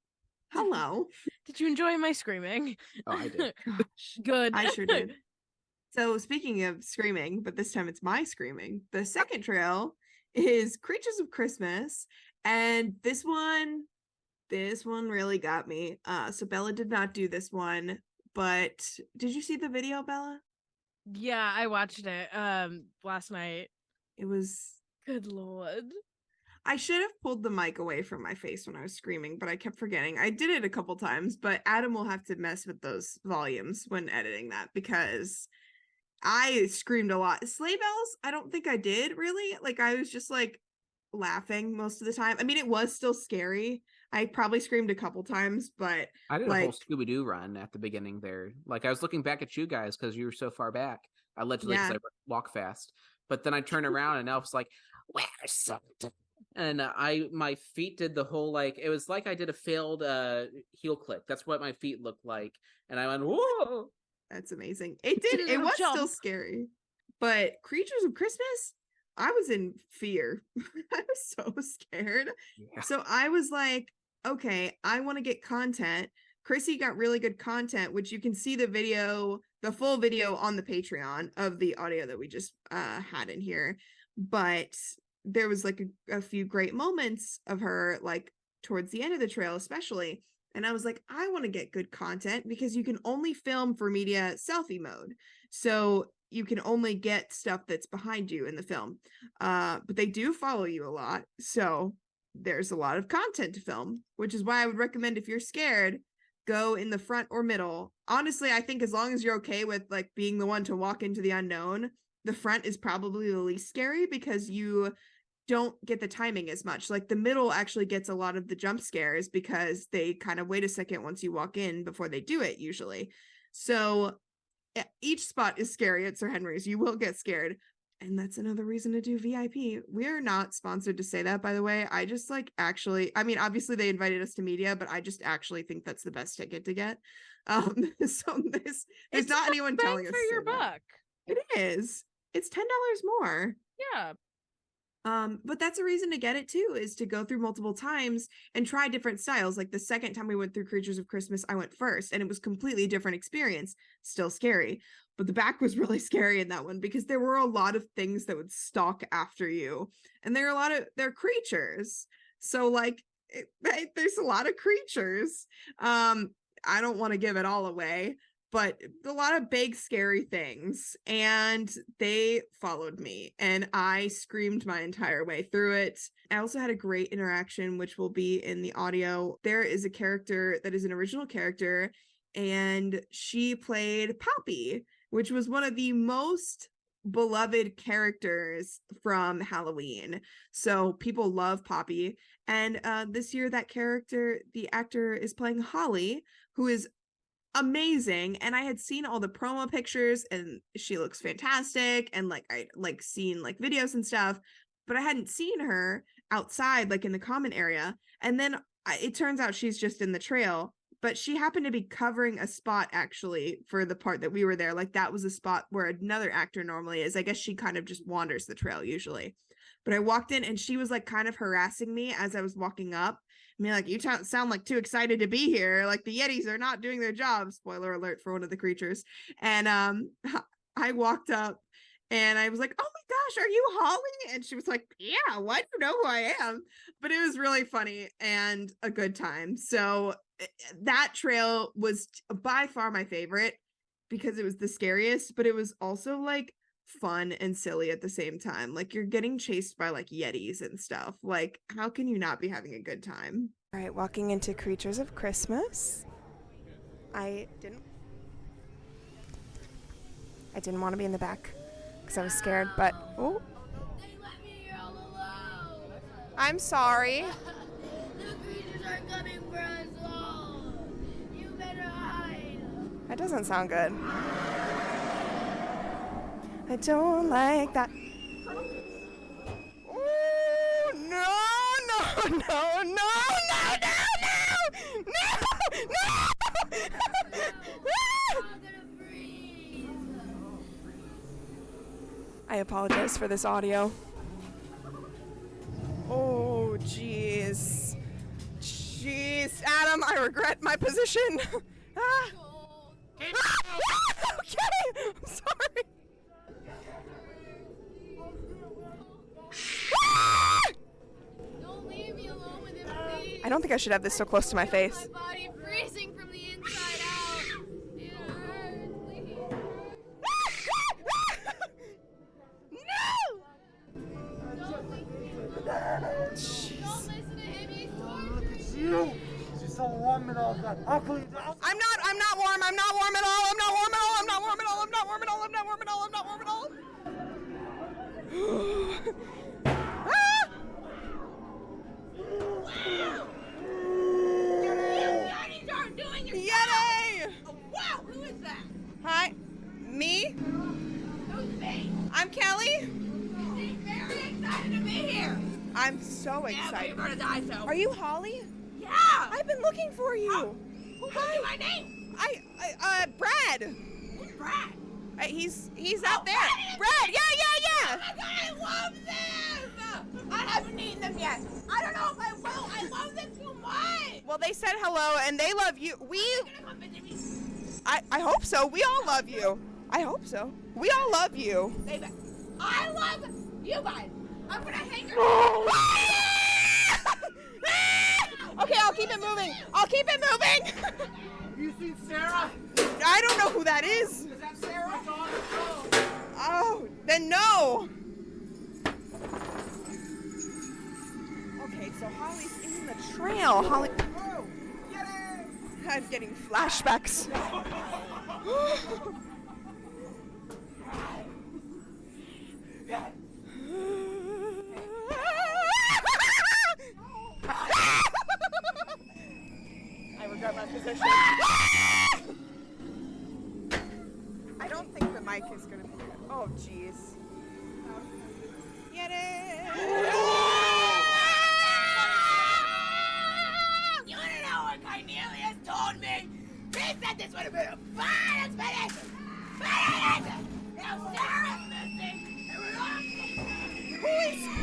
Hello. Did you enjoy my screaming? Oh, I did. Good. I sure did. So speaking of screaming, but this time it's my screaming. The second trail is Creatures of Christmas, and this one really got me. So Bella did not do this one, but did you see the video, Bella? Yeah, I watched it last night. It was good lord. I should have pulled the mic away from my face when I was screaming, but I kept forgetting. I did it a couple times, but Adam will have to mess with those volumes when editing that because I screamed a lot. Sleigh bells, I don't think I did really. Like I was just like laughing most of the time. I mean, it was still scary. I probably screamed a couple times, but I did a whole Scooby-Doo run at the beginning there. Like I was looking back at you guys because you were so far back. Allegedly, because I walk fast. But then I turned around and Elf's like, "Where's something?" And my feet did the whole like it was like I did a failed heel click. That's what my feet looked like, and I went, "Whoa!" That's amazing. It did. It was still scary, but Creatures of Christmas, I was in fear. I was so scared. Yeah. So I was like, okay, I want to get content. Chrissy got really good content, which you can see the full video on the Patreon of the audio that we just had in here. But there was like a few great moments of her, like towards the end of the trail, especially. And I was like, I want to get good content because you can only film for media selfie mode. So you can only get stuff that's behind you in the film. But they do follow you a lot. So there's a lot of content to film, which is why I would recommend if you're scared, go in the front or middle. Honestly, I think as long as you're okay with like being the one to walk into the unknown, the front is probably the least scary because you don't get the timing as much. Like the middle actually gets a lot of the jump scares because they kind of wait a second once you walk in before they do it usually. So each spot is scary at Sir Henry's. You will get scared. And that's another reason to do VIP. We're not sponsored to say that, by the way. I just like actually, I mean, obviously they invited us to media, but I just actually think that's the best ticket to get. So there's not anyone telling us for your buck. It is. It's $10 more. Yeah. But that's a reason to get it too, is to go through multiple times and try different styles. Like the second time we went through Creatures of Christmas, I went first and it was completely different experience. Still scary. But the back was really scary in that one because there were a lot of things that would stalk after you. And they're creatures. So like there's a lot of creatures. I don't want to give it all away, but a lot of big scary things, and they followed me and I screamed my entire way through it. I also had a great interaction, which will be in the audio. There is a character that is an original character, and she played Poppy, which was one of the most beloved characters from Halloween. So people love Poppy. And this year that character, the actor, is playing Holly, who is amazing. And I had seen all the promo pictures and she looks fantastic, and like I like seen like videos and stuff, but I hadn't seen her outside like in the common area. And then it turns out she's just in the trail, but she happened to be covering a spot actually for the part that we were there. Like that was a spot where another actor normally is. I guess she kind of just wanders the trail usually. But I walked in and she was like kind of harassing me as I was walking up. I mean, like, you sound like too excited to be here. Like the Yetis are not doing their job. Spoiler alert for one of the creatures. And I walked up and I was like, oh my gosh, are you Holly? And she was like, yeah, why do you know who I am? But it was really funny and a good time. So that trail was by far my favorite because it was the scariest, but it was also like fun and silly at the same time. Like you're getting chased by like Yetis and stuff. Like how can you not be having a good time? All right, walking into Creatures of Christmas. I didn't want to be in the back because I was scared, but oh. They let me here all alone. I'm sorry. The creatures are coming for us all. You better hide. That doesn't sound good. I don't like that. Oh, no. I apologize for this audio. Oh, jeez. Jeez, Adam, I regret my position. Okay, I'm sorry. Don't leave me alone with him, please. I don't think I should have this so close to my face. My body freezing from the inside out. It hurts, please. Don't listen to him, he's torturing Look at you. She's so warm and all that. I'll clean it out. I'm not warm. I'm not warm at all. I'm not warm at all. I'm not warm at all. I'm not warm at all. I'm not warm at all. I'm not warm at all. Yeti! Oh, wow, who is that? Hi. Me? Who's me? I'm Kelly. She's very excited to be here. I'm so Yeah, but excited. you're gonna die, so. Are you Holly? Yeah. I've been looking for you. Oh, who told you my name? Brad. Who's Brad? He's out there. Brad, yeah. Oh my god, I love them! I haven't eaten them yet. I don't know if I will. I love them too much. Well, they said hello and they love you. Are you gonna come visit me? I hope so. We all love you. I hope so. We all love you. Baby, I love you guys. I'm gonna hang her. Okay, I'll keep it moving. You seen Sarah? I don't know who that is. Is that Sarah? Oh, then no. Okay, so Holly's in the trail. Holly. Oh, get it! I'm getting flashbacks. I regret my position. I don't think the mic is gonna be good. Oh, jeez. Get it! You wanna know what Cornelius told me? He said this would have been a fine expedition. Now Sarah's missing. And we're all...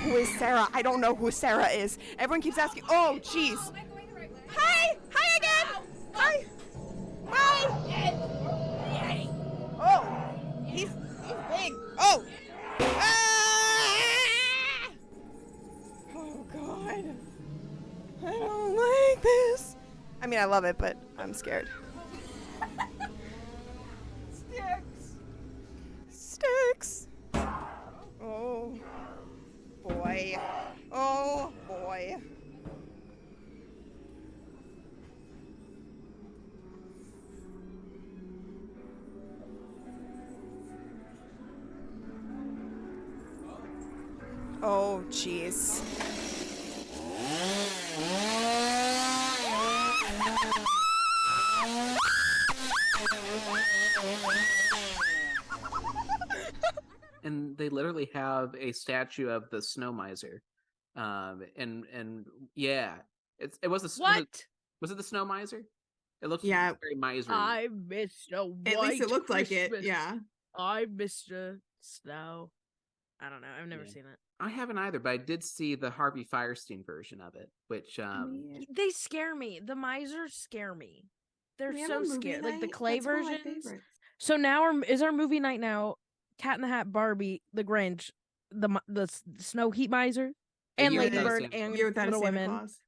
Who is Sarah? I don't know who Sarah is. Everyone keeps asking. Oh, jeez. Am I going the right way? Hi! Hi again! Hi! Hi! Yeti. Oh! He's big. Oh! Ah! Oh, God. I don't like this. I mean, I love it, but I'm scared. Sticks. Oh, boy. Oh, boy. Oh, jeez. And they literally have a statue of the snow miser. And yeah, it was a What? Was it the snow miser? It looks Yeah. very miserly. I missed a white At least it looked like it. Christmas. Yeah. I missed a snow. I don't know. I've never Yeah. seen it. I haven't either, but I did see the Harvey Fierstein version of it, which They scare me. The misers scare me. They're We have so a movie scary. Like the night? clay That's one of my versions. favorites. So now is our movie night now Cat in the Hat, Barbie, The Grinch, the Snow Heat Miser, and Year Lady Without a Bird, Santa and Year Without a Little Santa Women. Claus.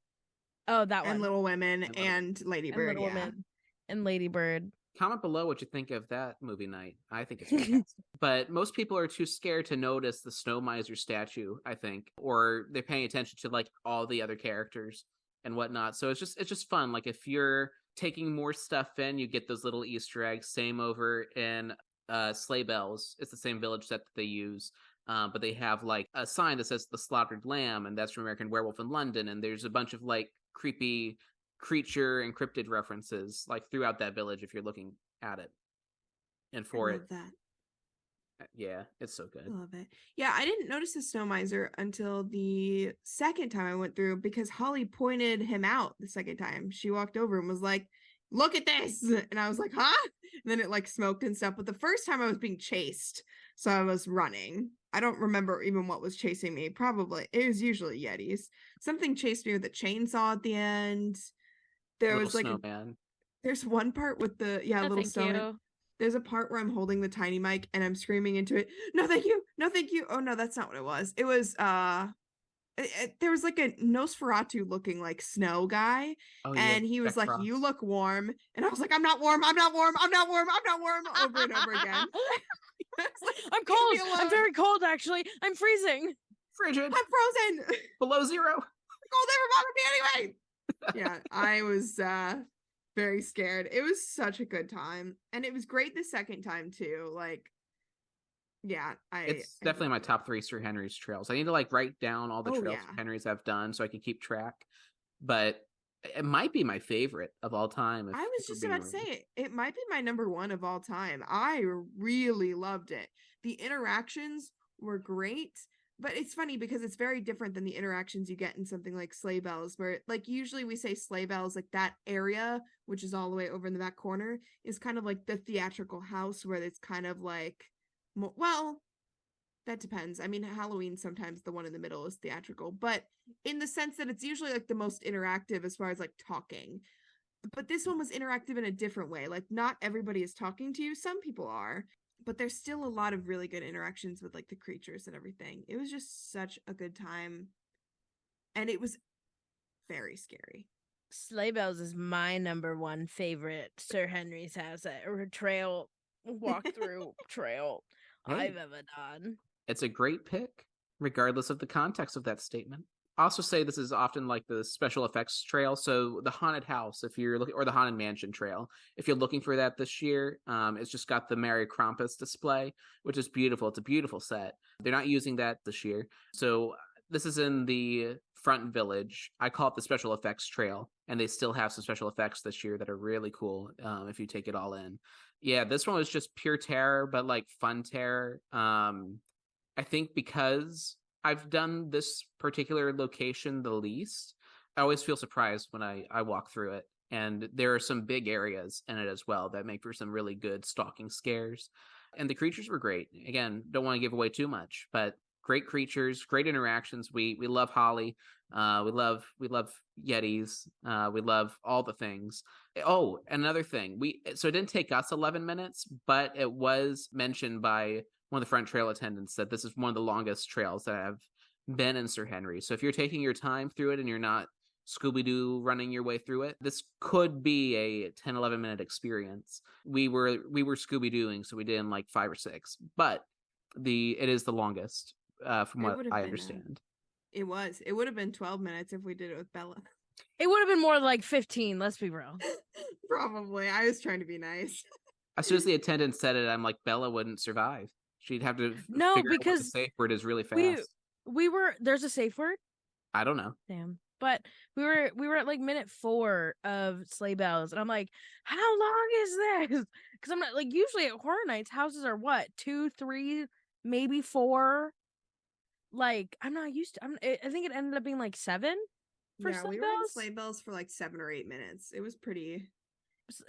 Oh, that one. And Little Women And and Lady And Bird. Little Yeah. Women and Lady Bird. comment below what you think of that movie night. I think it's fantastic. But most people are too scared to notice the snow miser statue, I think, or they're paying attention to like all the other characters and whatnot. So it's just fun. Like if you're taking more stuff in, you get those little Easter eggs. Same over in Sleigh Bells. It's the same village set that they use. But they have like a sign that says the slaughtered lamb, and that's from American Werewolf in London. And there's a bunch of like creepy creature and cryptid references like throughout that village if you're looking at it. And for I love it, that. it's so good. I love it. Yeah, I didn't notice the snow miser until the second time I went through because Holly pointed him out the second time. She walked over and was like, "Look at this." And I was like, "Huh?" And then it like smoked and stuff. But the first time I was being chased. So I was running. I don't remember even what was chasing me. Probably it was usually Yetis. Something chased me with a chainsaw at the end. There was like snowman. There's one part with the little snowman. There's a part where I'm holding the tiny mic and I'm screaming into it. No, thank you. No, thank you. Oh no, that's not what it was. It was there was like a Nosferatu looking like snow guy, and he was like, Frost. "You look warm," and I was like, "I'm not warm. I'm not warm. I'm not warm. I'm not warm." Over and over again. Like, I'm cold. I'm very cold. Actually, I'm freezing. Frigid. I'm frozen. Below zero. Cold never bothered me anyway. Yeah, I was very scared. It was such a good time, and it was great the second time too. Like, yeah, it's definitely my top 3 Sir Henry's trails. I need to like write down all the trails Sir Henry's I've done so I can keep track. But it might be my favorite of all time. I was just about to say it might be my number 1 of all time. I really loved it. The interactions were great. But it's funny because it's very different than the interactions you get in something like Sleigh Bells, where like usually we say Sleigh Bells, like that area, which is all the way over in the back corner, is kind of like the theatrical house where it's kind of like, well, that depends. I mean, Halloween, sometimes the one in the middle is theatrical, but in the sense that it's usually like the most interactive as far as like talking. But this one was interactive in a different way. Like not everybody is talking to you. Some people are. But there's still a lot of really good interactions with like the creatures and everything. It was just such a good time. And it was very scary. Sleigh Bells is my number 1 favorite Sir Henry's house trail walkthrough trail I've ever done. It's a great pick, regardless of the context of that statement. I also say this is often like the special effects trail. So the haunted house, if you're looking, or the haunted mansion trail, if you're looking for that this year, it's just got the Merry Krampus display, which is beautiful. It's a beautiful set. They're not using that this year. So this is in the front village. I call it the special effects trail, and they still have some special effects this year that are really cool if you take it all in. Yeah, this one was just pure terror, but like fun terror. I think because I've done this particular location the least, I always feel surprised when I walk through it. And there are some big areas in it as well that make for some really good stalking scares. And the creatures were great. Again, don't want to give away too much, but great creatures, great interactions. We love Holly. We love Yetis. We love all the things. Oh, another thing. So it didn't take us 11 minutes, but it was mentioned by one of the front trail attendants that this is one of the longest trails that have been in Sir Henry. So if you're taking your time through it and you're not Scooby-Doo running your way through it, this could be a 10-11 minute experience. We were Scooby-Dooing, so we did in like 5 or 6, but it is the longest from what I understand. It would have been 12 minutes if we did it with Bella. It would have been more like 15, let's be real. Probably. I was trying to be nice. As soon as the attendant said it, I'm like, Bella wouldn't survive. She'd have to figure out what the safe word is really fast. There's a safe word? I don't know. Damn. But we were at like minute 4 of Sleigh Bells, and I'm like, how long is this? Because I'm not like, usually at Horror Nights, houses are what, 2, 3, maybe 4. Like, I'm not used to. I think it ended up being like 7 for Sleigh we Bells. were in Sleigh Bells for like 7 or 8 minutes. It was pretty.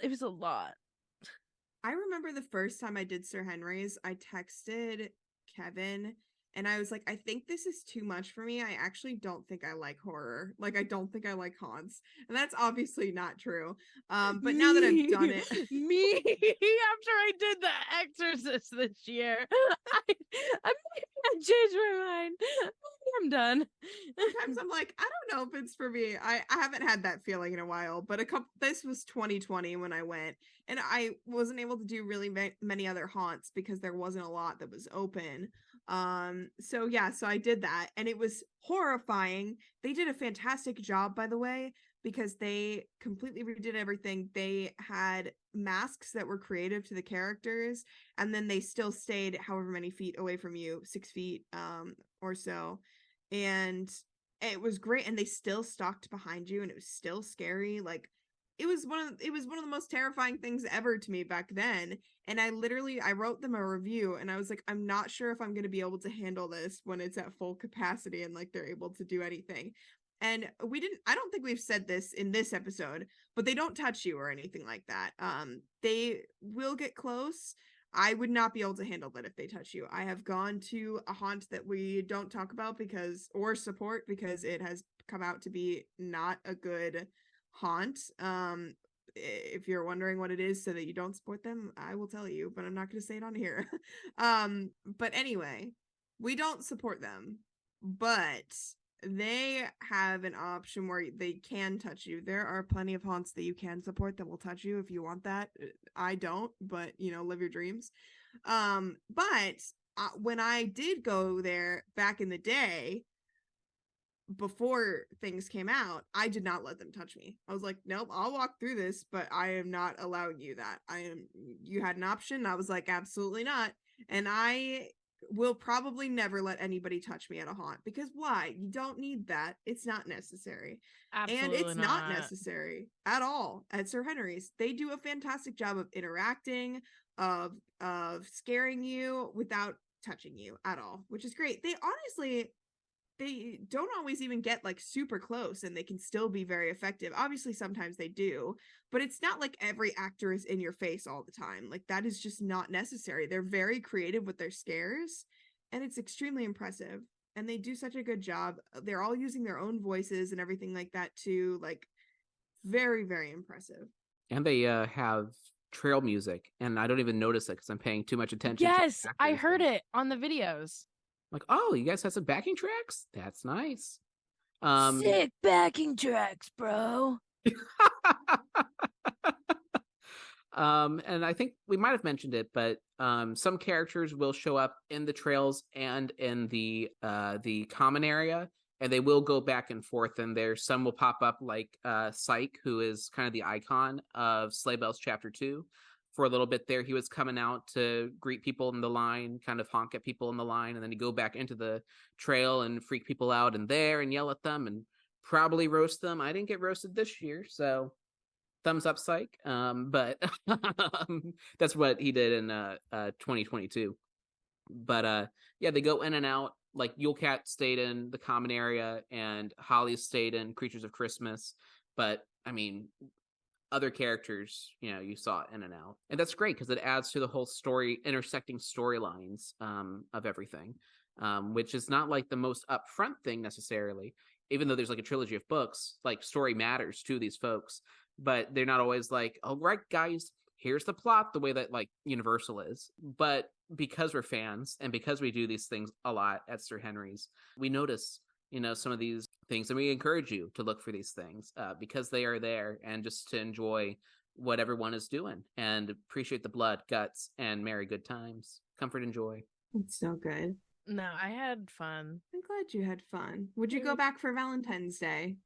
It was a lot. I remember the first time I did Sir Henry's, I texted Kevin and I was like, I think this is too much for me. I actually don't think I like horror. Like, I don't think I like haunts. And that's obviously not true. But now that I've done it. Me, after I did The Exorcist this year, I changed my mind. I'm done. Sometimes I'm like, I don't know if it's for me. I haven't had that feeling in a while, but this was 2020 when I went, and I wasn't able to do really many other haunts because there wasn't a lot that was open. So I did that, and it was horrifying. They did a fantastic job, by the way, because they completely redid everything. They had masks that were creative to the characters, and then they still stayed however many feet away from you, 6 feet or so. And it was great, and they still stalked behind you, and it was still scary. Like, it was one of the most terrifying things ever to me back then. And I wrote them a review, and I was like, I'm not sure if I'm going to be able to handle this when it's at full capacity and like they're able to do anything. And I don't think we've said this in this episode, but they don't touch you or anything like that. They will get close. I would not be able to handle that if they touch you. I have gone to a haunt that we don't talk about or support because it has come out to be not a good haunt. If you're wondering what it is so that you don't support them, I will tell you, but I'm not going to say it on here. But anyway, we don't support them, but they have an option where they can touch you. There are plenty of haunts that you can support that will touch you if you want that. I don't, but live your dreams. But when I did go there back in the day, before things came out, I did not let them touch me. I was like, nope, I'll walk through this, but I am not allowing you that. You had an option. I was like, absolutely not. And I will probably never let anybody touch me at a haunt, because why? You don't need that. It's not necessary. Absolutely and it's not necessary at all at Sir Henry's. They do a fantastic job of interacting, of scaring you without touching you at all, which is great. They don't always even get like super close, and they can still be very effective. Obviously sometimes they do, but it's not like every actor is in your face all the time. Like, that is just not necessary. They're very creative with their scares, and it's extremely impressive, and they do such a good job. They're all using their own voices and everything like that too. Like, very, very impressive. And they have trail music, and I don't even notice it because I'm paying too much attention. Yes, I heard it on the videos. Like, oh, you guys have some backing tracks? That's nice. Sick backing tracks, bro. And I think we might have mentioned it, but some characters will show up in the trails and in the common area, and they will go back and forth. And there's some will pop up, like Psyche, who is kind of the icon of Sleigh Bells Chapter 2. For a little bit there, he was coming out to greet people in the line, kind of honk at people in the line, and then he'd go back into the trail and freak people out in there and yell at them and probably roast them. I didn't get roasted this year, so thumbs up, Psyche. But that's what he did in 2022. But yeah, they go in and out. Like, Yule Cat stayed in the common area, and Holly stayed in Creatures of Christmas. But I mean, other characters, you saw in and out, and that's great because it adds to the whole story, intersecting storylines of everything, which is not like the most upfront thing necessarily, even though there's like a trilogy of books. Like, story matters to these folks, but they're not always like, all right guys, here's the plot, the way that like Universal is. But because we're fans and because we do these things a lot at Sir Henry's, we notice some of these things, and we encourage you to look for these things because they are there, and just to enjoy what everyone is doing and appreciate the blood, guts, and merry good times, comfort and joy. It's so good. No, I had fun. I'm glad you had fun. Would you go back for Valentine's Day?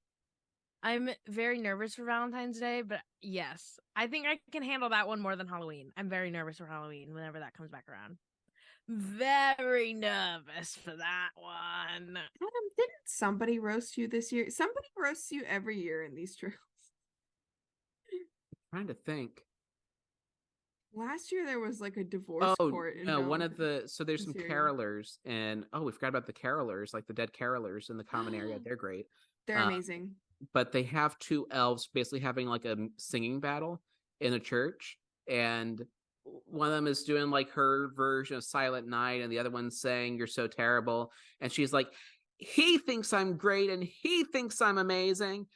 I'm very nervous for Valentine's Day, but yes, I think I can handle that one more than Halloween. I'm very nervous for Halloween whenever that comes back around. Very nervous for that one. Adam, didn't somebody roast you this year? Somebody roasts you every year in these trails. I'm trying to think. Last year there was like a divorce court. No, so there's some carolers, and we forgot about the carolers, like the dead carolers in the common area. They're great. They're amazing. But they have two elves basically having like a singing battle in a church, and one of them is doing like her version of Silent Night, and the other one's saying "You're so terrible," and she's like, he thinks I'm great and he thinks I'm amazing,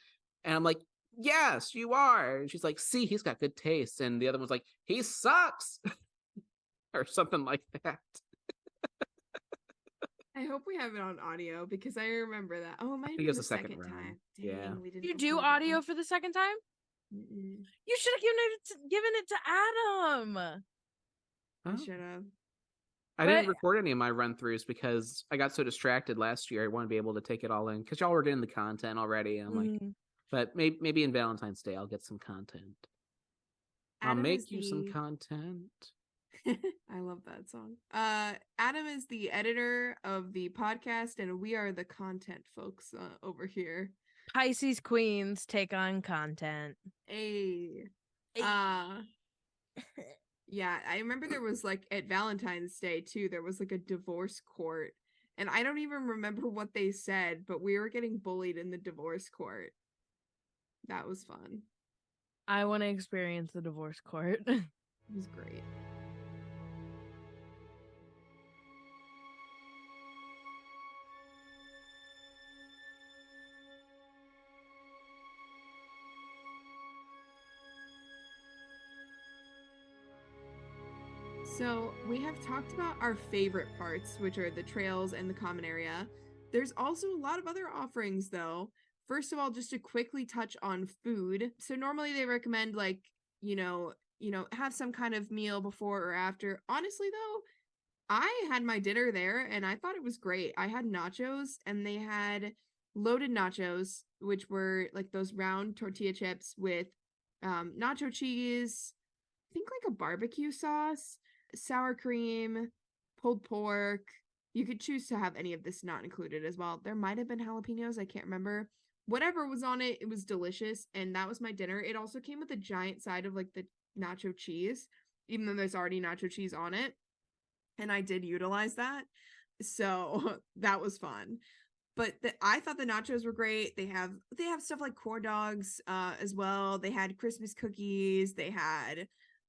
and I'm like, yes, you are. And she's like, see, he's got good taste, and the other one's like, he sucks. Or something like that. I hope we have it on audio because I remember that. Oh, it might be the second time. Dang, yeah. You do audio for the second time? Mm-mm. You should have given it to Adam. I should have. I didn't record any of my run-throughs because I got so distracted last year. I wanted to be able to take it all in because y'all were getting the content already. And I'm like, But maybe in Valentine's Day I'll get some content. I'll make you some content. I love that song. Adam is the editor of the podcast, and we are the content folks over here. Pisces queens take on content. Yeah, I remember there was like at Valentine's Day too, there was like a divorce court, and I don't even remember what they said, but we were getting bullied in the divorce court. That was fun. I want to experience the divorce court. It was great. So we have talked about our favorite parts, which are the trails and the common area. There's also a lot of other offerings though. First of all, just to quickly touch on food. So normally they recommend like, have some kind of meal before or after. Honestly though, I had my dinner there and I thought it was great. I had nachos and they had loaded nachos, which were like those round tortilla chips with nacho cheese, I think like a barbecue sauce, sour cream, pulled pork. You could choose to have any of this not included as well. There might have been jalapenos, I can't remember. Whatever was on it, it was delicious, and that was my dinner. It also came with a giant side of like the nacho cheese, even though there's already nacho cheese on it, and I did utilize that, so that was fun. But I thought the nachos were great. They have stuff like corn dogs as well. They had Christmas cookies. They had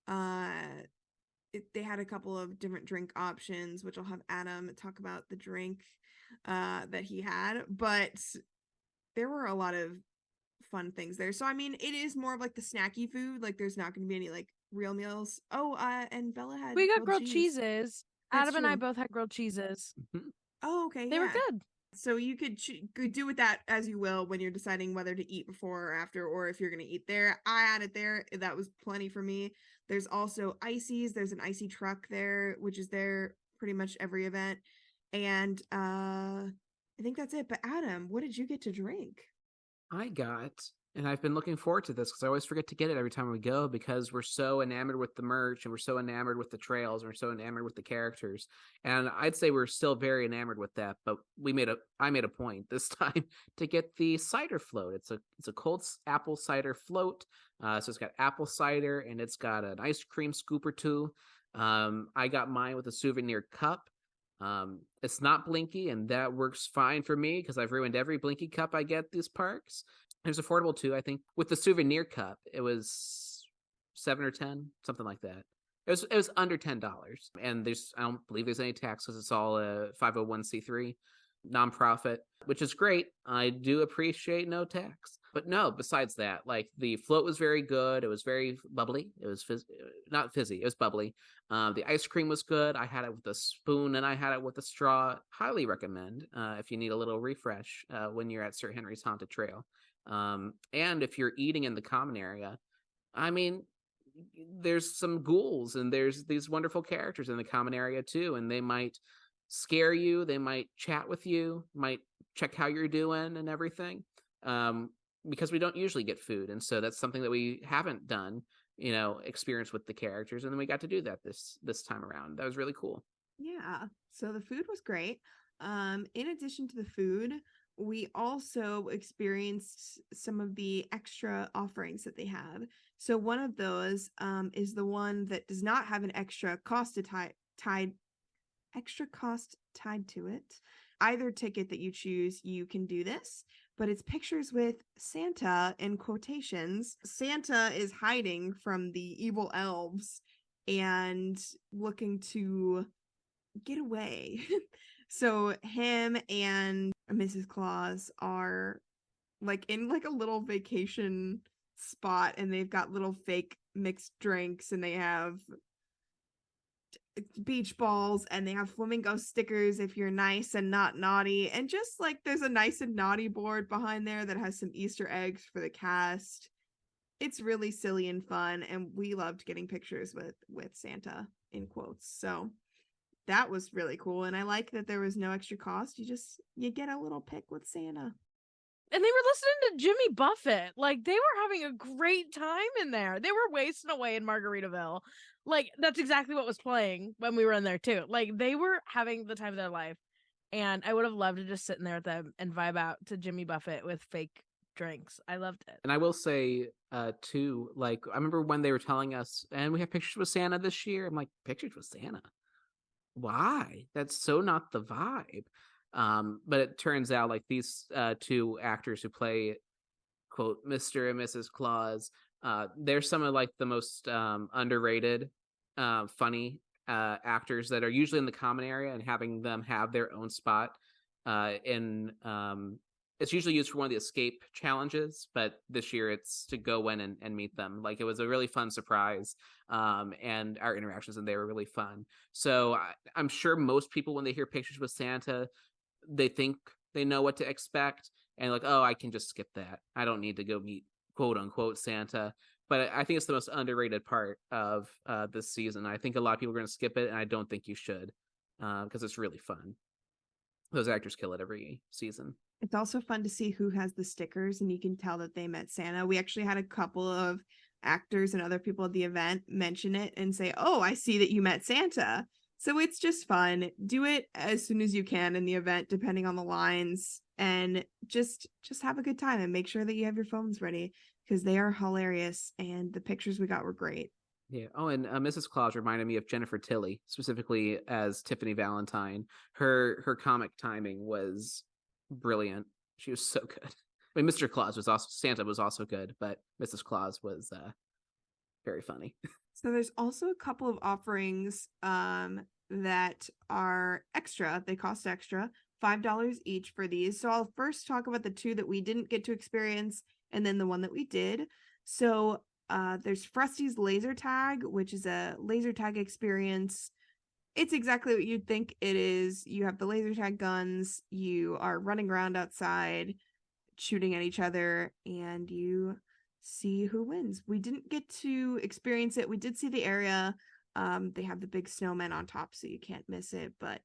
a couple of different drink options, which I'll have Adam talk about the drink that he had, but there were a lot of fun things there. So I mean, it is more of like the snacky food. Like there's not going to be any like real meals. Oh, and Bella had we got grilled cheeses. That's Adam true. and I both had grilled cheeses. Oh, okay. They were good. So you could do with that as you will when you're deciding whether to eat before or after, or if you're going to eat there. I had it there. That was plenty for me. There's also ices. There's an icy truck there, which is there pretty much every event. And I think that's it. But Adam, what did you get to drink? And I've been looking forward to this because I always forget to get it every time we go because we're so enamored with the merch and we're so enamored with the trails and we're so enamored with the characters. And I'd say we're still very enamored with that, but I made a point this time to get the cider float. It's a cold apple cider float. So it's got apple cider and it's got an ice cream scoop or two. I got mine with a souvenir cup. It's not Blinky, and that works fine for me because I've ruined every Blinky cup I get these parks. It was affordable too, I think. With the souvenir cup, it was $7 or $10, something like that. It was under $10, and I don't believe there's any tax because it's all a 501c3 nonprofit, which is great. I do appreciate no tax. But no, besides that, like the float was very good. It was very bubbly. It was not fizzy. It was bubbly. The ice cream was good. I had it with a spoon and I had it with a straw. Highly recommend if you need a little refresh when you're at Sir Henry's Haunted Trail. And if you're eating in the common area, I mean, there's some ghouls and there's these wonderful characters in the common area too, and they might scare you. They might chat with you, might check how you're doing and everything. Because we don't usually get food. And so that's something that we haven't done, experience with the characters. And then we got to do that this time around. That was really cool. Yeah. So the food was great. In addition to the food, we also experienced some of the extra offerings that they have. So one of those is the one that does not have an extra cost tied to it. Either ticket that you choose, you can do this, but it's pictures with Santa in quotations. Santa is hiding from the evil elves and looking to get away. So him and Mrs. Claus are like in like a little vacation spot, and they've got little fake mixed drinks, and they have beach balls, and they have flamingo stickers if you're nice and not naughty, and just like there's a nice and naughty board behind there that has some Easter eggs for the cast. It's really silly and fun, and we loved getting pictures with Santa in quotes. So that was really cool, and I like that there was no extra cost. You get a little pic with Santa. And they were listening to Jimmy Buffett. Like, they were having a great time in there. They were wasting away in Margaritaville. Like, that's exactly what was playing when we were in there, too. Like, they were having the time of their life. And I would have loved to just sit in there with them and vibe out to Jimmy Buffett with fake drinks. I loved it. And I will say, too, like, I remember when they were telling us, and we have pictures with Santa this year. I'm like, pictures with Santa? Why? That's so not the vibe. But it turns out like these two actors who play, quote, Mr. and Mrs. Claus, they're some of like the most underrated, funny actors that are usually in the common area, and having them have their own spot in it's usually used for one of the escape challenges, but this year it's to go in and meet them. Like, it was a really fun surprise, and our interactions and they were really fun. So I'm sure most people, when they hear pictures with Santa, they think they know what to expect, and like, oh, I can just skip that. I don't need to go meet quote unquote Santa. But I think it's the most underrated part of this season. I think a lot of people are going to skip it, and I don't think you should, because it's really fun. Those actors kill it every season. It's also fun to see who has the stickers, and you can tell that they met Santa. We actually had a couple of actors and other people at the event mention it and say, oh, I see that you met Santa. So it's just fun. Do it as soon as you can in the event, depending on the lines, and just have a good time, and make sure that you have your phones ready, because they are hilarious, and the pictures we got were great. Yeah. Oh, and Mrs. Claus reminded me of Jennifer Tilly, specifically as Tiffany Valentine. Her comic timing was brilliant. She was so good. I mean, Mr. Claus was also, Santa was also good, but Mrs. Claus was very funny. So there's also a couple of offerings that are extra. They cost extra, $5 each for these. So I'll first talk about the two that we didn't get to experience, and then the one that we did. So there's Frosty's Laser Tag, which is a laser tag experience. It's exactly what you'd think it is. You have the laser tag guns, you are running around outside, shooting at each other, and you see who wins. We didn't get to experience it. We did see the area. They have the big snowman on top, so you can't miss it. But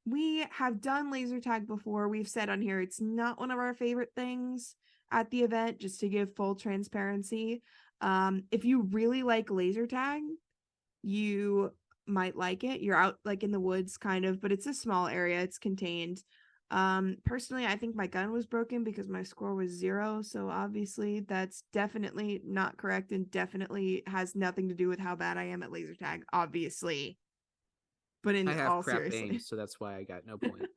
we have done laser tag before. We've said on here it's not one of our favorite things at the event, just to give full transparency. If you really like laser tag, you might like it. You're out like in the woods kind of, but it's a small area, it's contained. Personally, I think my gun was broken because my score was 0, so obviously that's definitely not correct, and definitely has nothing to do with how bad I am at laser tag, obviously. But in I have all crap seriously, aim, so that's why I got no points.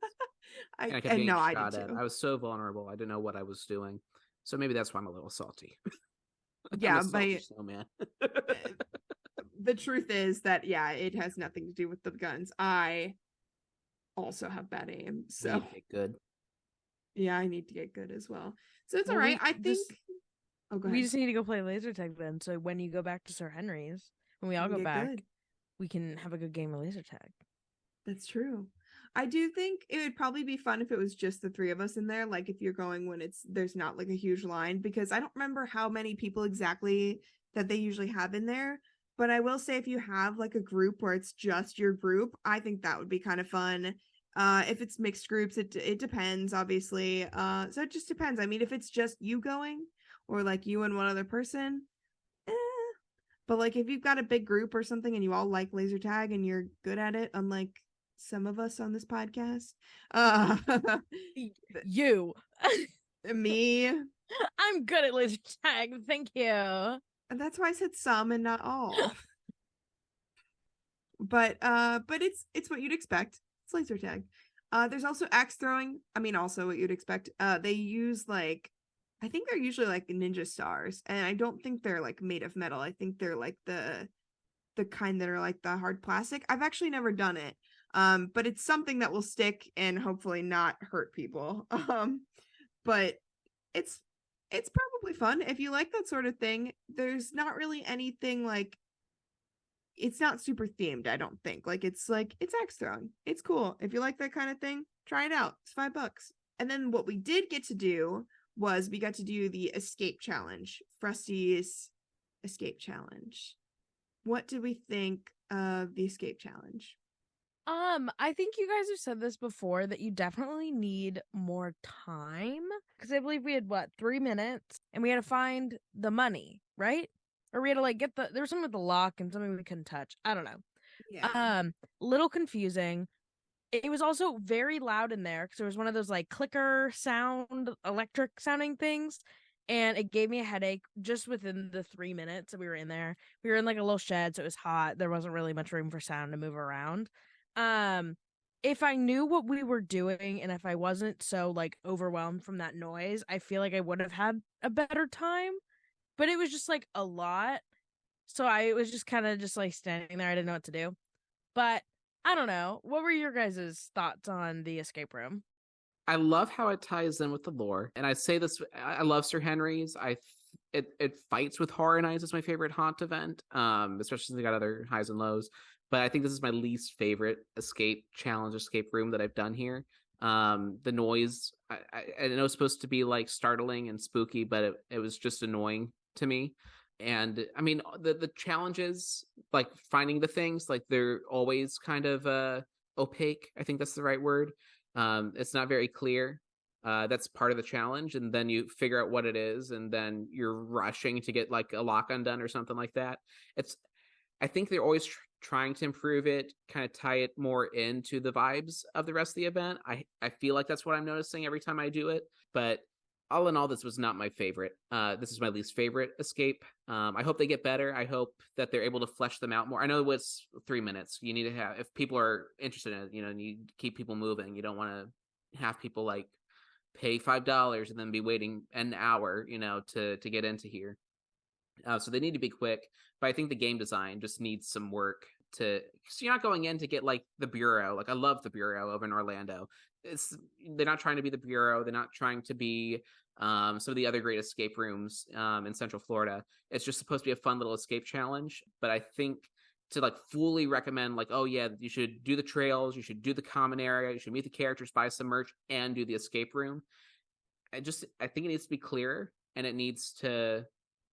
I kept did too. I was so vulnerable. I didn't know what I was doing, so maybe that's why I'm a little salty. Yeah, snowman. The truth is that, yeah, it has nothing to do with the guns. I also have bad aim, so You need to get good. Yeah, I need to get good as well. So it's all right. I think. Oh, go ahead. We just need to go play laser tag then. So when you go back to Sir Henry's, when we all go back, we can have a good game of laser tag. That's true. I do think it would probably be fun if it was just the 3 of us in there. Like if you're going when there's not like a huge line, because I don't remember how many people exactly that they usually have in there. But I will say, if you have like a group where it's just your group, I think that would be kind of fun. If it's mixed groups, it depends, obviously. So it just depends. I mean, if it's just you going, or like you and one other person, but like if you've got a big group or something and you all like laser tag and you're good at it, unlike some of us on this podcast, you me, I'm good at laser tag, thank you. And that's why I said some and not all. But it's what you'd expect. It's laser tag. There's also axe throwing. I mean, also what you'd expect. They use like, I think they're usually like ninja stars, and I don't think they're like made of metal. I think they're like the kind that are like the hard plastic. I've actually never done it. But it's something that will stick and hopefully not hurt people. But it's probably fun if you like that sort of thing. There's not really anything like, it's not super themed, I don't think. Like it's axe throwing. It's cool. If you like that kind of thing, try it out. It's $5. And then what we did get to do was we got to do the escape challenge, Frosty's escape challenge. What did we think of the escape challenge? I think you guys have said this before that you definitely need more time because I believe we had 3 minutes and we had to find the money, right? Or we had to like get there was something with the lock and something we couldn't touch. I don't know. Yeah. Little confusing. It was also very loud in there because there was one of those like clicker sound, electric sounding things. And it gave me a headache just within the 3 minutes that we were in there. We were in like a little shed, so it was hot. There wasn't really much room for sound to move around. If I knew what we were doing and if I wasn't so like overwhelmed from that noise, I feel like I would have had a better time. But it was just like a lot. So I was just kind of just like standing there. I didn't know what to do. But I don't know. What were your guys' thoughts on the escape room? I love how it ties in with the lore. And I say this, I love Sir Henry's. It fights with Horror Nights as my favorite haunt event, especially since they got other highs and lows. But I think this is my least favorite escape room that I've done here. The noise, I know it's supposed to be like startling and spooky, but it was just annoying to me. And I mean, the challenges, like finding the things, like they're always kind of opaque. I think that's the right word. It's not very clear. That's part of the challenge. And then you figure out what it is, and then you're rushing to get like a lock undone or something like that. I think they're always trying to improve it, kind of tie it more into the vibes of the rest of the event. I feel like that's what I'm noticing every time I do it. But all in all, this was not my favorite. This is my least favorite escape. I hope they get better. I hope that they're able to flesh them out more. I know it's 3 minutes. You need to have, if people are interested in it, you need to keep people moving. You don't want to have people like pay $5 and then be waiting an hour, to get into here. So they need to be quick. But I think the game design just needs some work so you're not going in to get like the Bureau. Like I love the Bureau over in Orlando. They're not trying to be the Bureau. They're not trying to be some of the other great escape rooms in Central Florida. It's just supposed to be a fun little escape challenge. But I think to like fully recommend like, oh yeah, you should do the trails, you should do the common area, you should meet the characters, buy some merch, and do the escape room. I think it needs to be clearer, and it needs to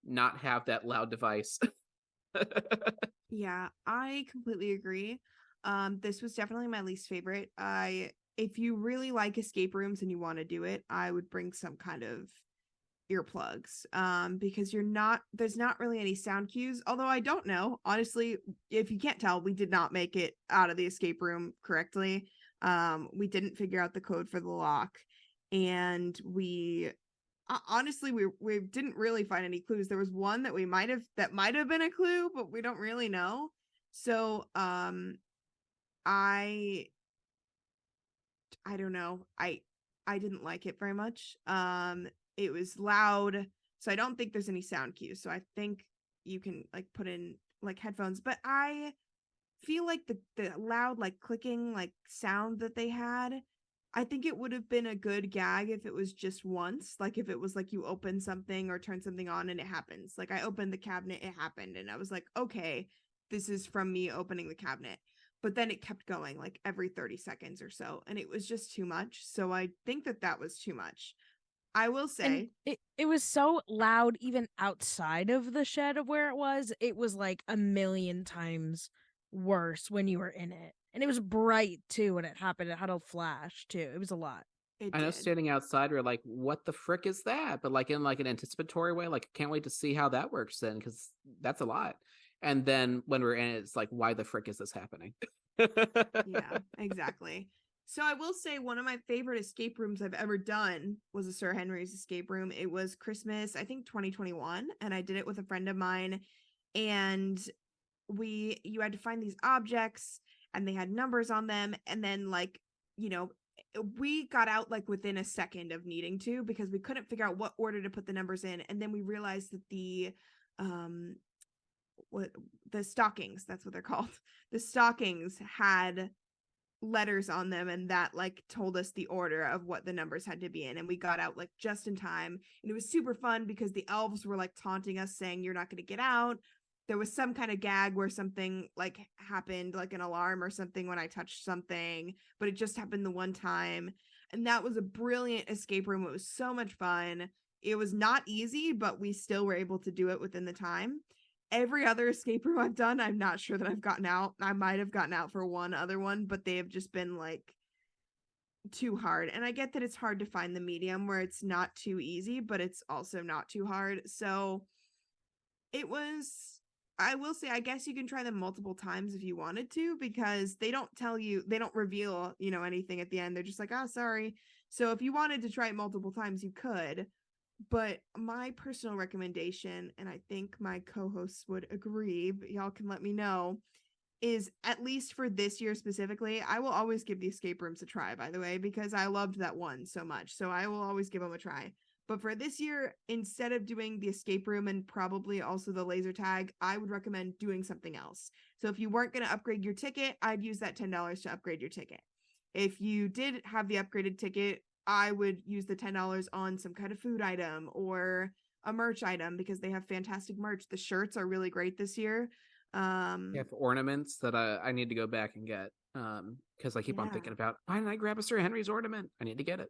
not have that loud device. Yeah, I completely agree. This was definitely my least favorite. If you really like escape rooms and you want to do it, I would bring some kind of earplugs. Because there's not really any sound cues. Although I don't know, honestly, if you can't tell, we did not make it out of the escape room correctly. We didn't figure out the code for the lock, and we didn't really find any clues. There was one that might have been a clue, but we don't really know. So I don't know. I didn't like it very much. It was loud, so I don't think there's any sound cues. So I think you can like put in like headphones, but I feel like the loud like clicking like sound that they had, I think it would have been a good gag if it was just once. Like if it was like you open something or turn something on and it happens. Like I opened the cabinet, it happened, and I was like, okay, this is from me opening the cabinet. But then it kept going like every 30 seconds or so, and it was just too much. So I think that was too much. I will say it was so loud even outside of the shed of where it was. It was like a million times worse when you were in it. And it was bright too when it happened. It had a flash too. It was a lot. I know standing outside, we're like, what the frick is that? But like in like an anticipatory way, like can't wait to see how that works then, because that's a lot. And then when we're in it, it's like, why the frick is this happening? Yeah, exactly. So I will say one of my favorite escape rooms I've ever done was a Sir Henry's escape room. It was Christmas, I think 2021, and I did it with a friend of mine. And you had to find these objects, and they had numbers on them, and then like, we got out like within a second of needing to, because we couldn't figure out what order to put the numbers in. And then we realized that the stockings, that's what they're called, the stockings had letters on them, and that like told us the order of what the numbers had to be in. And we got out like just in time, and it was super fun because the elves were like taunting us saying you're not going to get out. There was some kind of gag where something like happened, like an alarm or something when I touched something, but it just happened the one time. And that was a brilliant escape room. It was so much fun. It was not easy, but we still were able to do it within the time. Every other escape room I've done, I'm not sure that I've gotten out. I might have gotten out for one other one, but they have just been like too hard. And I get that it's hard to find the medium where it's not too easy, but it's also not too hard. So it was, I will say, I guess you can try them multiple times if you wanted to, because they don't reveal, anything at the end. They're just like, oh, sorry. So if you wanted to try it multiple times, you could. But my personal recommendation, and I think my co-hosts would agree, but y'all can let me know, is at least for this year specifically, I will always give the escape rooms a try, by the way, because I loved that one so much. So I will always give them a try. But for this year, instead of doing the escape room and probably also the laser tag, I would recommend doing something else. So if you weren't going to upgrade your ticket, I'd use that $10 to upgrade your ticket. If you did have the upgraded ticket, I would use the $10 on some kind of food item or a merch item, because they have fantastic merch. The shirts are really great this year. You have ornaments that I need to go back and get, because I keep on thinking about, why didn't I grab a Sir Henry's ornament? I need to get it.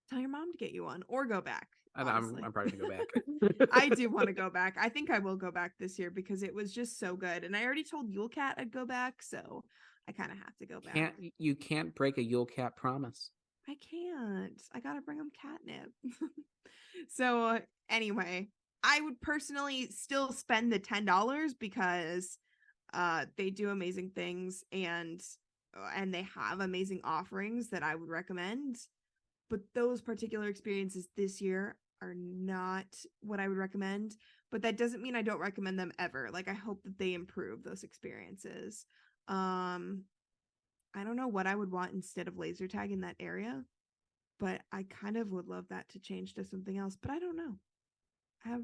Tell your mom to get you one, or go back. I'm probably gonna go back. I do want to go back. I think I will go back this year because it was just so good. And I already told Yule Cat I'd go back, so I kind of have to go back. You can't break a Yule Cat promise. I can't. I gotta bring him catnip. So anyway, I would personally still spend the $10 because they do amazing things and they have amazing offerings that I would recommend. But those particular experiences this year are not what I would recommend. But that doesn't mean I don't recommend them ever. Like, I hope that they improve those experiences. I don't know what I would want instead of laser tag in that area, but I kind of would love that to change to something else. But I don't know. I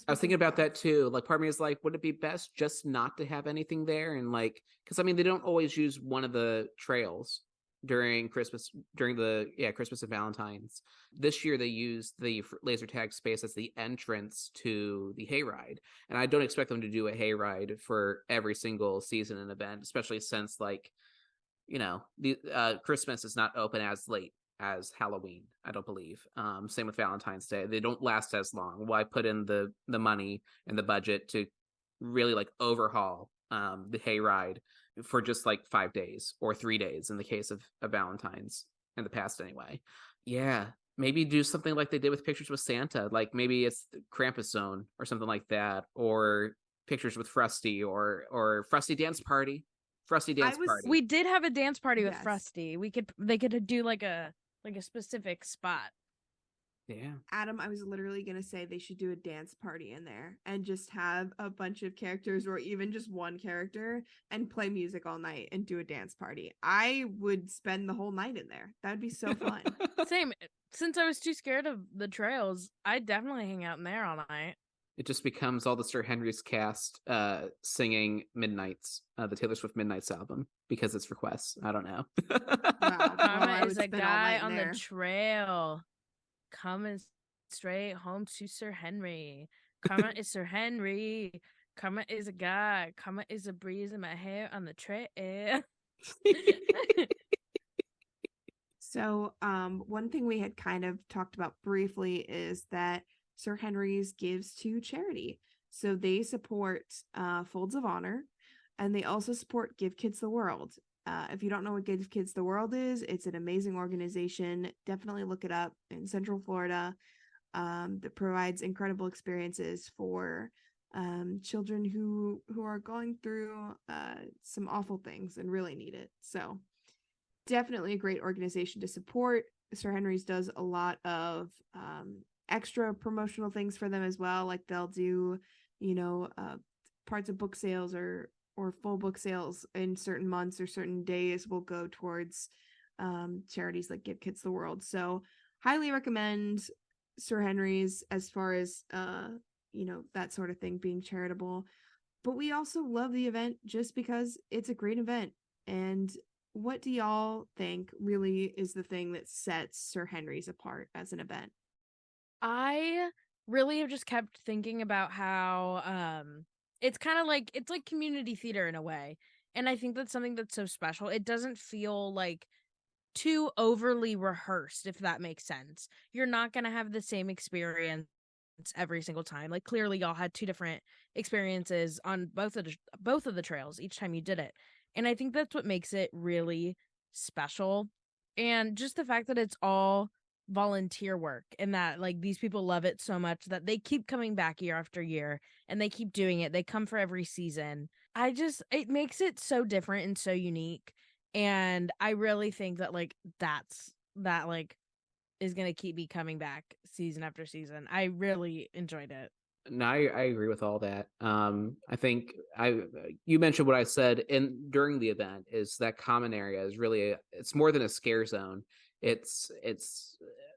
was thinking about that too. Like, part of me is like, would it be best just not to have anything there? And like, because I mean, they don't always use one of the trails during Christmas, Christmas and Valentine's. This year they used the laser tag space as the entrance to the hayride, and I don't expect them to do a hayride for every single season and event, especially since, like, the Christmas is not open as late as Halloween, I don't believe. Same with Valentine's Day. They don't last as long. Why put in the money and the budget to really like overhaul the hayride for just like 5 days or 3 days in the case of Valentine's in the past anyway? Yeah, maybe do something like they did with Pictures with Santa. Like, maybe it's the Krampus Zone or something like that, or Pictures with Frosty, or Frosty Dance Party. Frosty Dance Party. We did have a dance party with Frosty. They could do like a specific spot. Yeah. Adam, I was literally going to say they should do a dance party in there and just have a bunch of characters, or even just one character, and play music all night and do a dance party. I would spend the whole night in there. That'd be so fun. Same. Since I was too scared of the trails, I'd definitely hang out in there all night. It just becomes all the Sir Henry's cast singing Midnights, the Taylor Swift Midnights album, because it's requests. I don't know. Wow. Karma is a guy on the trail coming straight home to Sir Henry. Karma is Sir Henry. Karma is a guy. Karma is a breeze in my hair on the trail. So one thing we had kind of talked about briefly is that Sir Henry's gives to charity. So they support Folds of Honor, and they also support Give Kids the World. If you don't know what Give Kids the World is, it's an amazing organization. Definitely look it up, in Central Florida, that provides incredible experiences for children who are going through some awful things and really need it. So definitely a great organization to support. Sir Henry's does a lot of extra promotional things for them as well. Like, they'll do, parts of book sales or full book sales in certain months or certain days will go towards charities like Give Kids the World. So highly recommend Sir Henry's as far as that sort of thing, being charitable. But we also love the event just because it's a great event. And what do y'all think really is the thing that sets Sir Henry's apart as an event? I really have just kept thinking about how it's kind of like, it's like community theater in a way. And I think that's something that's so special. It doesn't feel like too overly rehearsed, if that makes sense. You're not going to have the same experience every single time. Like clearly y'all had two different experiences on both of the trails each time you did it. And I think that's what makes it really special. And just the fact that it's all volunteer work and that like these people love it so much that they keep coming back year after year and they keep doing it. They come for every season. It makes it so different and so unique. And I really think that like that is going to keep me coming back season after season. I really enjoyed it. No, I agree with all that. I think you mentioned what I said during the event is that common area is really it's more than a scare zone. It's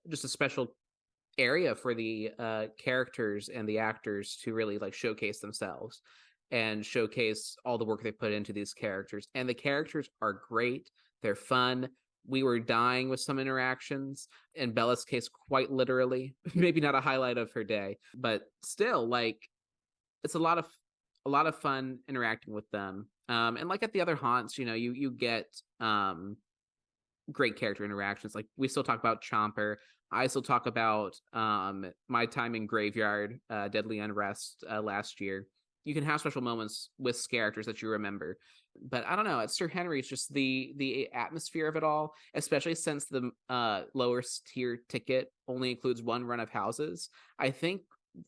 just a special area for the characters and the actors to really like showcase themselves and showcase all the work they put into these characters. And the characters are great. They're fun. We were dying with some interactions, in Bella's case, quite literally. Maybe not a highlight of her day, but still, like, it's a lot of fun interacting with them. And like at the other haunts, you get great character interactions. Like we still talk about Chomper. I still talk about my time in Graveyard, Deadly Unrest last year. You can have special moments with characters that you remember. But I don't know, at Sir Henry's, just the atmosphere of it all, especially since the lower tier ticket only includes one run of houses. I think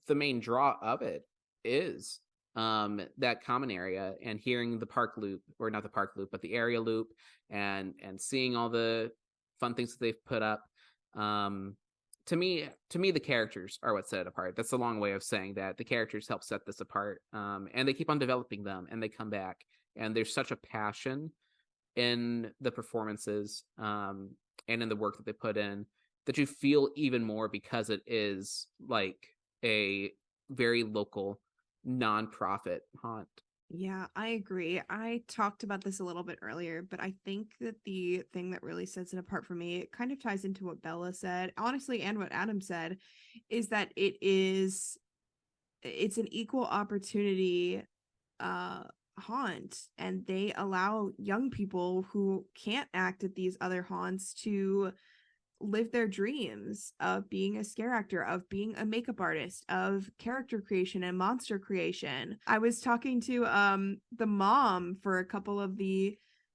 the main draw of it is that common area and hearing the park loop, or not the park loop, but the area loop, and seeing all the fun things that they've put up. To me, the characters are what set it apart. That's a long way of saying that. The characters help set this apart, and they keep on developing them, and they come back. And there's such a passion in the performances and in the work that they put in that you feel even more because it is like a very local nonprofit haunt. Yeah, I agree. I talked about this a little bit earlier, but I think that the thing that really sets it apart for me, it kind of ties into what Bella said, honestly, and what Adam said, is that it's an equal opportunity haunt, and they allow young people who can't act at these other haunts to live their dreams of being a scare actor, of being a makeup artist, of character creation and monster creation. I was talking to the mom for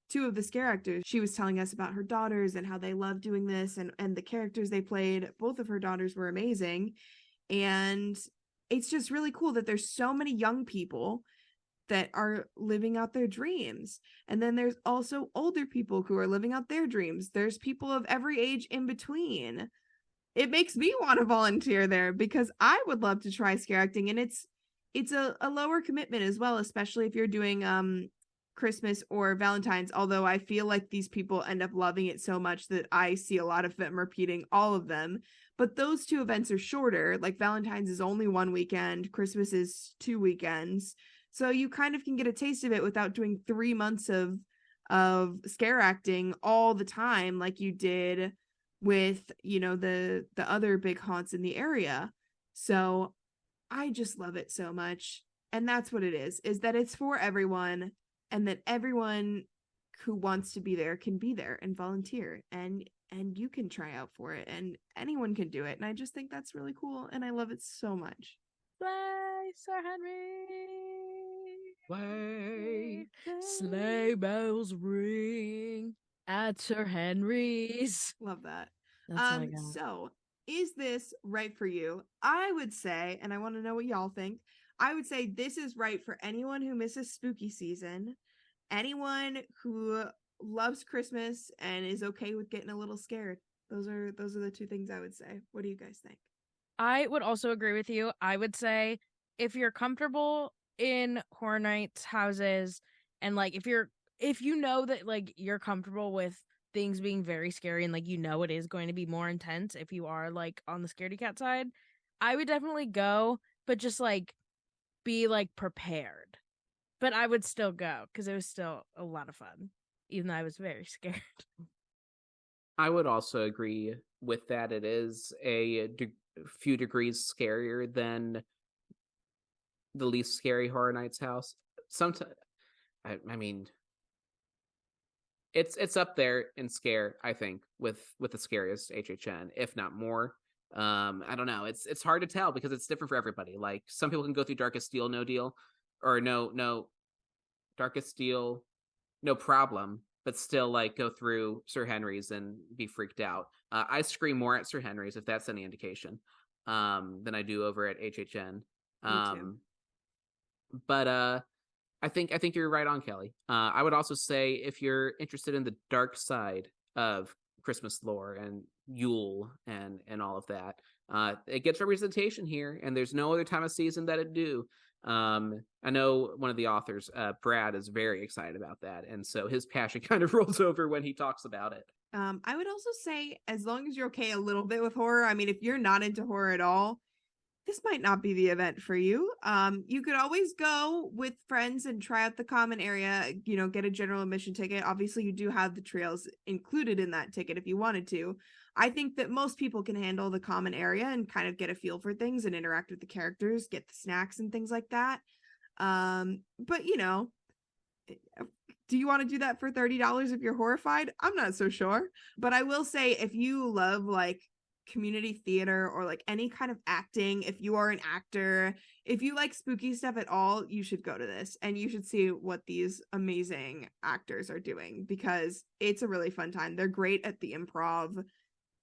two of the scare actors. She was telling us about her daughters and how they love doing this, and the characters they played. Both of her daughters were amazing, and it's just really cool that there's so many young people that are living out their dreams. And then there's also older people who are living out their dreams. There's people of every age in between. It makes me want to volunteer there because I would love to try scare acting, and it's a lower commitment as well, especially if you're doing Christmas or Valentine's, although I feel like these people end up loving it so much that I see a lot of them repeating all of them. But those two events are shorter. Like Valentine's is only one weekend, Christmas is 2 weekends. So you kind of can get a taste of it without doing 3 months of scare acting all the time like you did with, the other big haunts in the area. So I just love it so much. And that's what it is that it's for everyone, and that everyone who wants to be there can be there and volunteer, and you can try out for it, and anyone can do it. And I just think that's really cool, and I love it so much. Slay, Sir Henry. Slay, sleigh bells ring at Sir Henry's. Love that. That's so is this right for you? I would say, and I want to know what y'all think, I would say this is right for anyone who misses spooky season, anyone who loves Christmas and is okay with getting a little scared. Those are the two things I would say. What do you guys think? I would also agree with you. I would say if you're comfortable in Horror Nights houses, and like if you know that like you're comfortable with things being very scary, and like it is going to be more intense if you are like on the scaredy cat side, I would definitely go, but just like be like prepared. But I would still go because it was still a lot of fun, even though I was very scared. I would also agree with that. It is a few degrees scarier than the least scary Horror Nights house. Sometimes, I mean, it's up there in scare, I think, with the scariest HHN, if not more. I don't know. It's hard to tell because it's different for everybody. Like some people can go through Darkest Steel no deal, or no Darkest Steel no problem, but still like go through Sir Henry's and be freaked out. I scream more at Sir Henry's, if that's any indication, than I do over at HHN. But I think you're right on, Kelly. I would also say if you're interested in the dark side of Christmas lore and Yule and all of that, it gets representation here, and there's no other time of season that it do. I know one of the authors, Brad, is very excited about that, and so his passion kind of rolls over when he talks about it. I would also say, as long as you're okay a little bit with horror, I mean, if you're not into horror at all, this might not be the event for you. You could always go with friends and try out the common area, get a general admission ticket. Obviously, you do have the trails included in that ticket if you wanted to. I think that most people can handle the common area and kind of get a feel for things and interact with the characters, get the snacks and things like that. But do you want to do that for $30 if you're horrified? I'm not so sure. But I will say, if you love like community theater or like any kind of acting, if you are an actor, if you like spooky stuff at all, you should go to this and you should see what these amazing actors are doing, because it's a really fun time. They're great at the improv.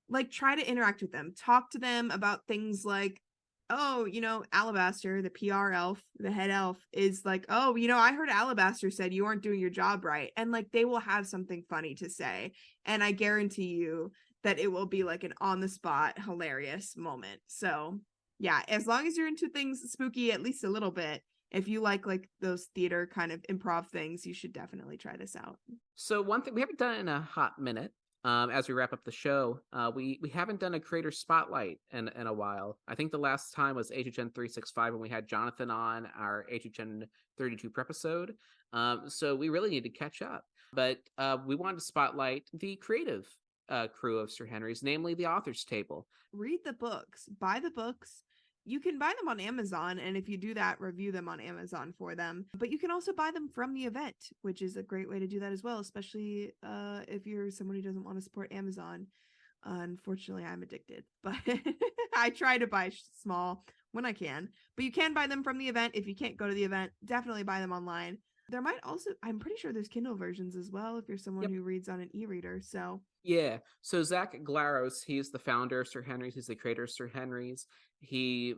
Like, try to interact with them, talk to them about things like, oh, Alabaster, the PR elf, the head elf, is like, oh, I heard Alabaster said you aren't doing your job right. And like, they will have something funny to say. And I guarantee you that it will be like an on the spot, hilarious moment. So yeah, as long as you're into things spooky, at least a little bit, if you like those theater kind of improv things, you should definitely try this out. So one thing we haven't done in a hot minute, as we wrap up the show, we haven't done a creator spotlight in a while. I think the last time was HHN 365 when we had Jonathan on our HHN 32 episode. So we really need to catch up. But we wanted to spotlight the creative crew of Sir Henry's, namely the author's table. Read the books, buy the books. You can buy them on Amazon, and if you do that, review them on Amazon for them. But you can also buy them from the event, which is a great way to do that as well, especially if you're someone who doesn't want to support Amazon. Unfortunately, I'm addicted, but I try to buy small when I can. But you can buy them from the event. If you can't go to the event, definitely buy them online. There might also, I'm pretty sure there's Kindle versions as well if you're someone who reads on an e-reader. So yeah. So Zach Glaros, he's the founder of Sir Henry's. He's the creator of Sir Henry's. He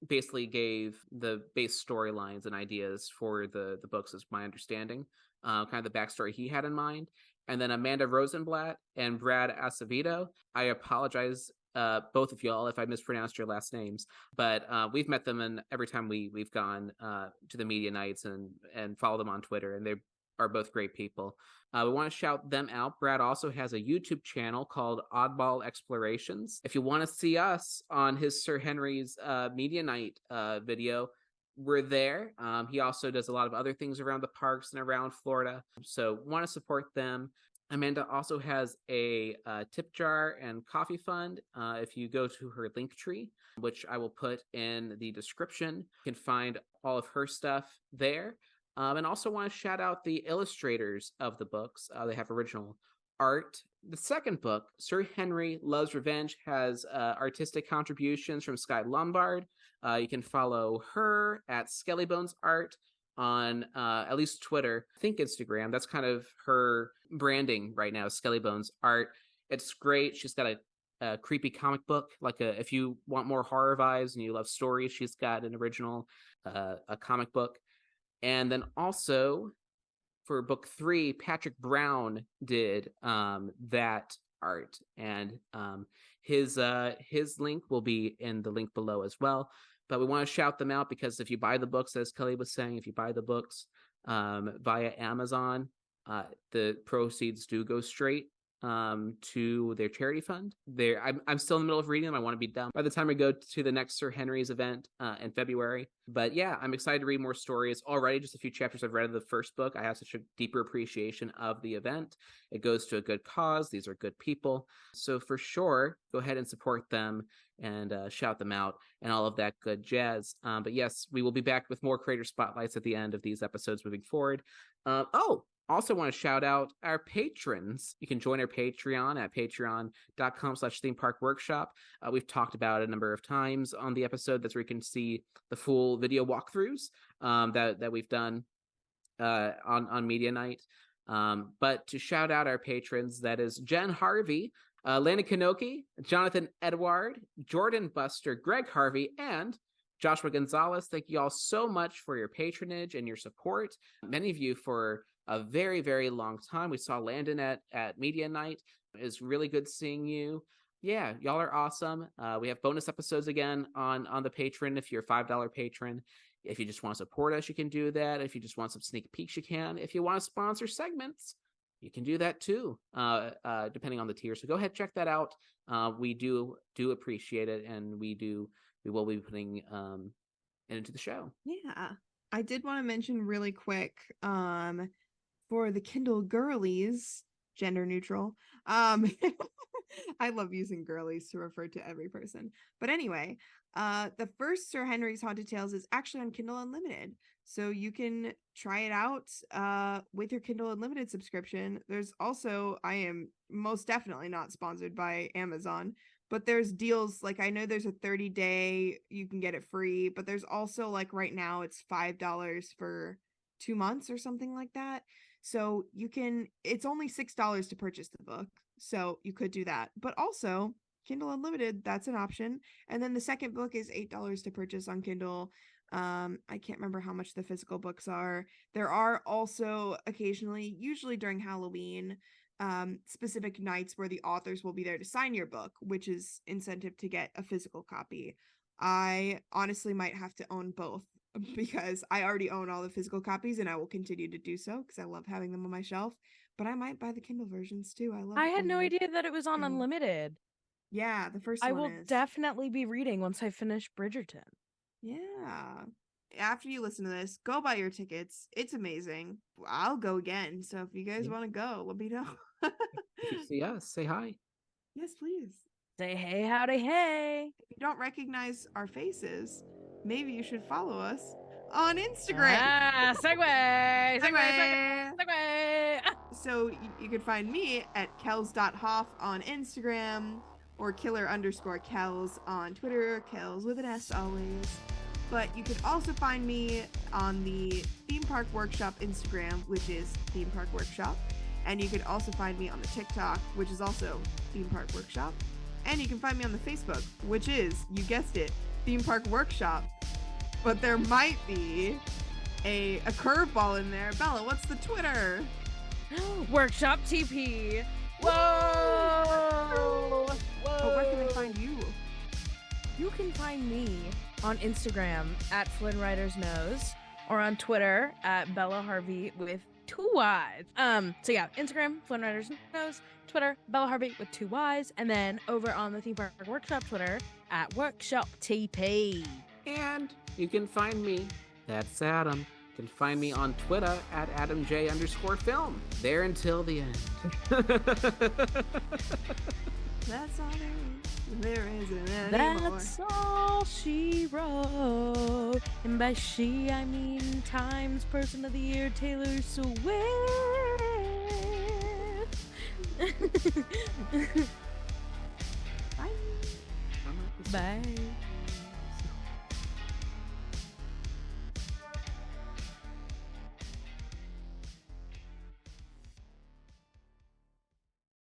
basically gave the base storylines and ideas for the books, is my understanding, kind of the backstory he had in mind. And then Amanda Rosenblatt and Brad Acevedo. I apologize, both of y'all, if I mispronounced your last names, but we've met them, and every time we've gone to the media nights and follow them on Twitter, and they are both great people. We want to shout them out. Brad also has a YouTube channel called Oddball Explorations. If you want to see us on his Sir Henry's media night video, we're there. He also does a lot of other things around the parks and around Florida, so want to support them. Amanda also has a tip jar and coffee fund. If you go to her link tree, which I will put in the description, you can find all of her stuff there. And also want to shout out the illustrators of the books. They have original art. The second book, Sir Henry Loves Revenge, has artistic contributions from Sky Lombard. You can follow her at Skellybones Art on at least Twitter. I think Instagram. That's kind of her branding right now, Skellybones Art. It's great. She's got a creepy comic book. If you want more horror vibes and you love stories, she's got an original a comic book. And then also for book 3, Patrick Brown did that art, and his link will be in the link below as well. But we want to shout them out because if you buy the books, as Kelly was saying, if you buy the books via Amazon, the proceeds do go straight to their charity fund. I'm still in the middle of reading them. I want to be done by the time I go to the next Sir Henry's event in February. But yeah, I'm excited to read more stories. Already just a few chapters I've read of the first book. I have such a deeper appreciation of the event. It goes to a good cause. These are good people. So for sure, go ahead and support them and shout them out and all of that good jazz. But yes, we will be back with more creator spotlights at the end of these episodes moving forward. Also want to shout out our patrons. You can join our Patreon at patreon.com/themeparkworkshop. We've talked about it a number of times on the episode. That's where you can see the full video walkthroughs that we've done on Media Night. But to shout out our patrons, that is Jen Harvey, Lana Kanoki, Jonathan Edward, Jordan Buster, Greg Harvey, and Joshua Gonzalez. Thank you all so much for your patronage and your support. Many of you for a very, very long time. We saw Landon at Media Night. It's really good seeing you. Yeah, y'all are awesome. We have bonus episodes again on the Patreon if you're a $5 patron. If you just want to support us, you can do that. If you just want some sneak peeks, you can. If you want to sponsor segments, you can do that too, depending on the tier. So go ahead, check that out. We do appreciate it, and we will be putting it into the show. Yeah. I did want to mention really quick, for the Kindle girlies, gender neutral. I love using girlies to refer to every person. But anyway, the first Sir Henry's Haunted Tales is actually on Kindle Unlimited. So you can try it out with your Kindle Unlimited subscription. There's also, I am most definitely not sponsored by Amazon, but there's deals. Like, I know there's a 30-day, you can get it free, but there's also, like, right now it's $5 for 2 months or something like that. So you can, it's only $6 to purchase the book. So you could do that. But also, Kindle Unlimited, that's an option. And then the second book is $8 to purchase on Kindle. I can't remember how much the physical books are. There are also occasionally, usually during Halloween, specific nights where the authors will be there to sign your book, which is incentive to get a physical copy. I honestly might have to own both because I already own all the physical copies and I will continue to do so because I love having them on my shelf. But I might buy the Kindle versions too. I had no idea that it was on Unlimited. Yeah, the first one I will is. Definitely be reading once I finish Bridgerton. Yeah. After you listen to this, go buy your tickets. It's amazing. I'll go again. So if you guys want to go, let me know. If you see us, say hi. Yes, please. Say hey, howdy, hey. If you don't recognize our faces, maybe you should follow us on Instagram. Ah, segue. So you can find me at kells.hoff on Instagram or killer_kells on Twitter. Kells with an S always. But you can also find me on the Theme Park Workshop Instagram, which is Theme Park Workshop. And you can also find me on the TikTok, which is also Theme Park Workshop. And you can find me on the Facebook, which is, you guessed it, Theme Park Workshop. But there might be a curveball in there. Bella, what's the Twitter? Workshop TP. Whoa! But where can they find you? You can find me on Instagram at FlynnWritersNose or on Twitter at Bella Harvey with 2 Y's. So yeah, Instagram, FlynnWritersNose, Twitter, Bella Harvey with 2 Y's, and then over on the Theme Park Workshop Twitter at Workshop TP. And you can find me, that's Adam. You can find me on Twitter at AdamJ_film. There until the end. That's all there isn't anymore. That's all she wrote. And by she, I mean Times Person of the Year, Taylor Swift. Bye. Bye.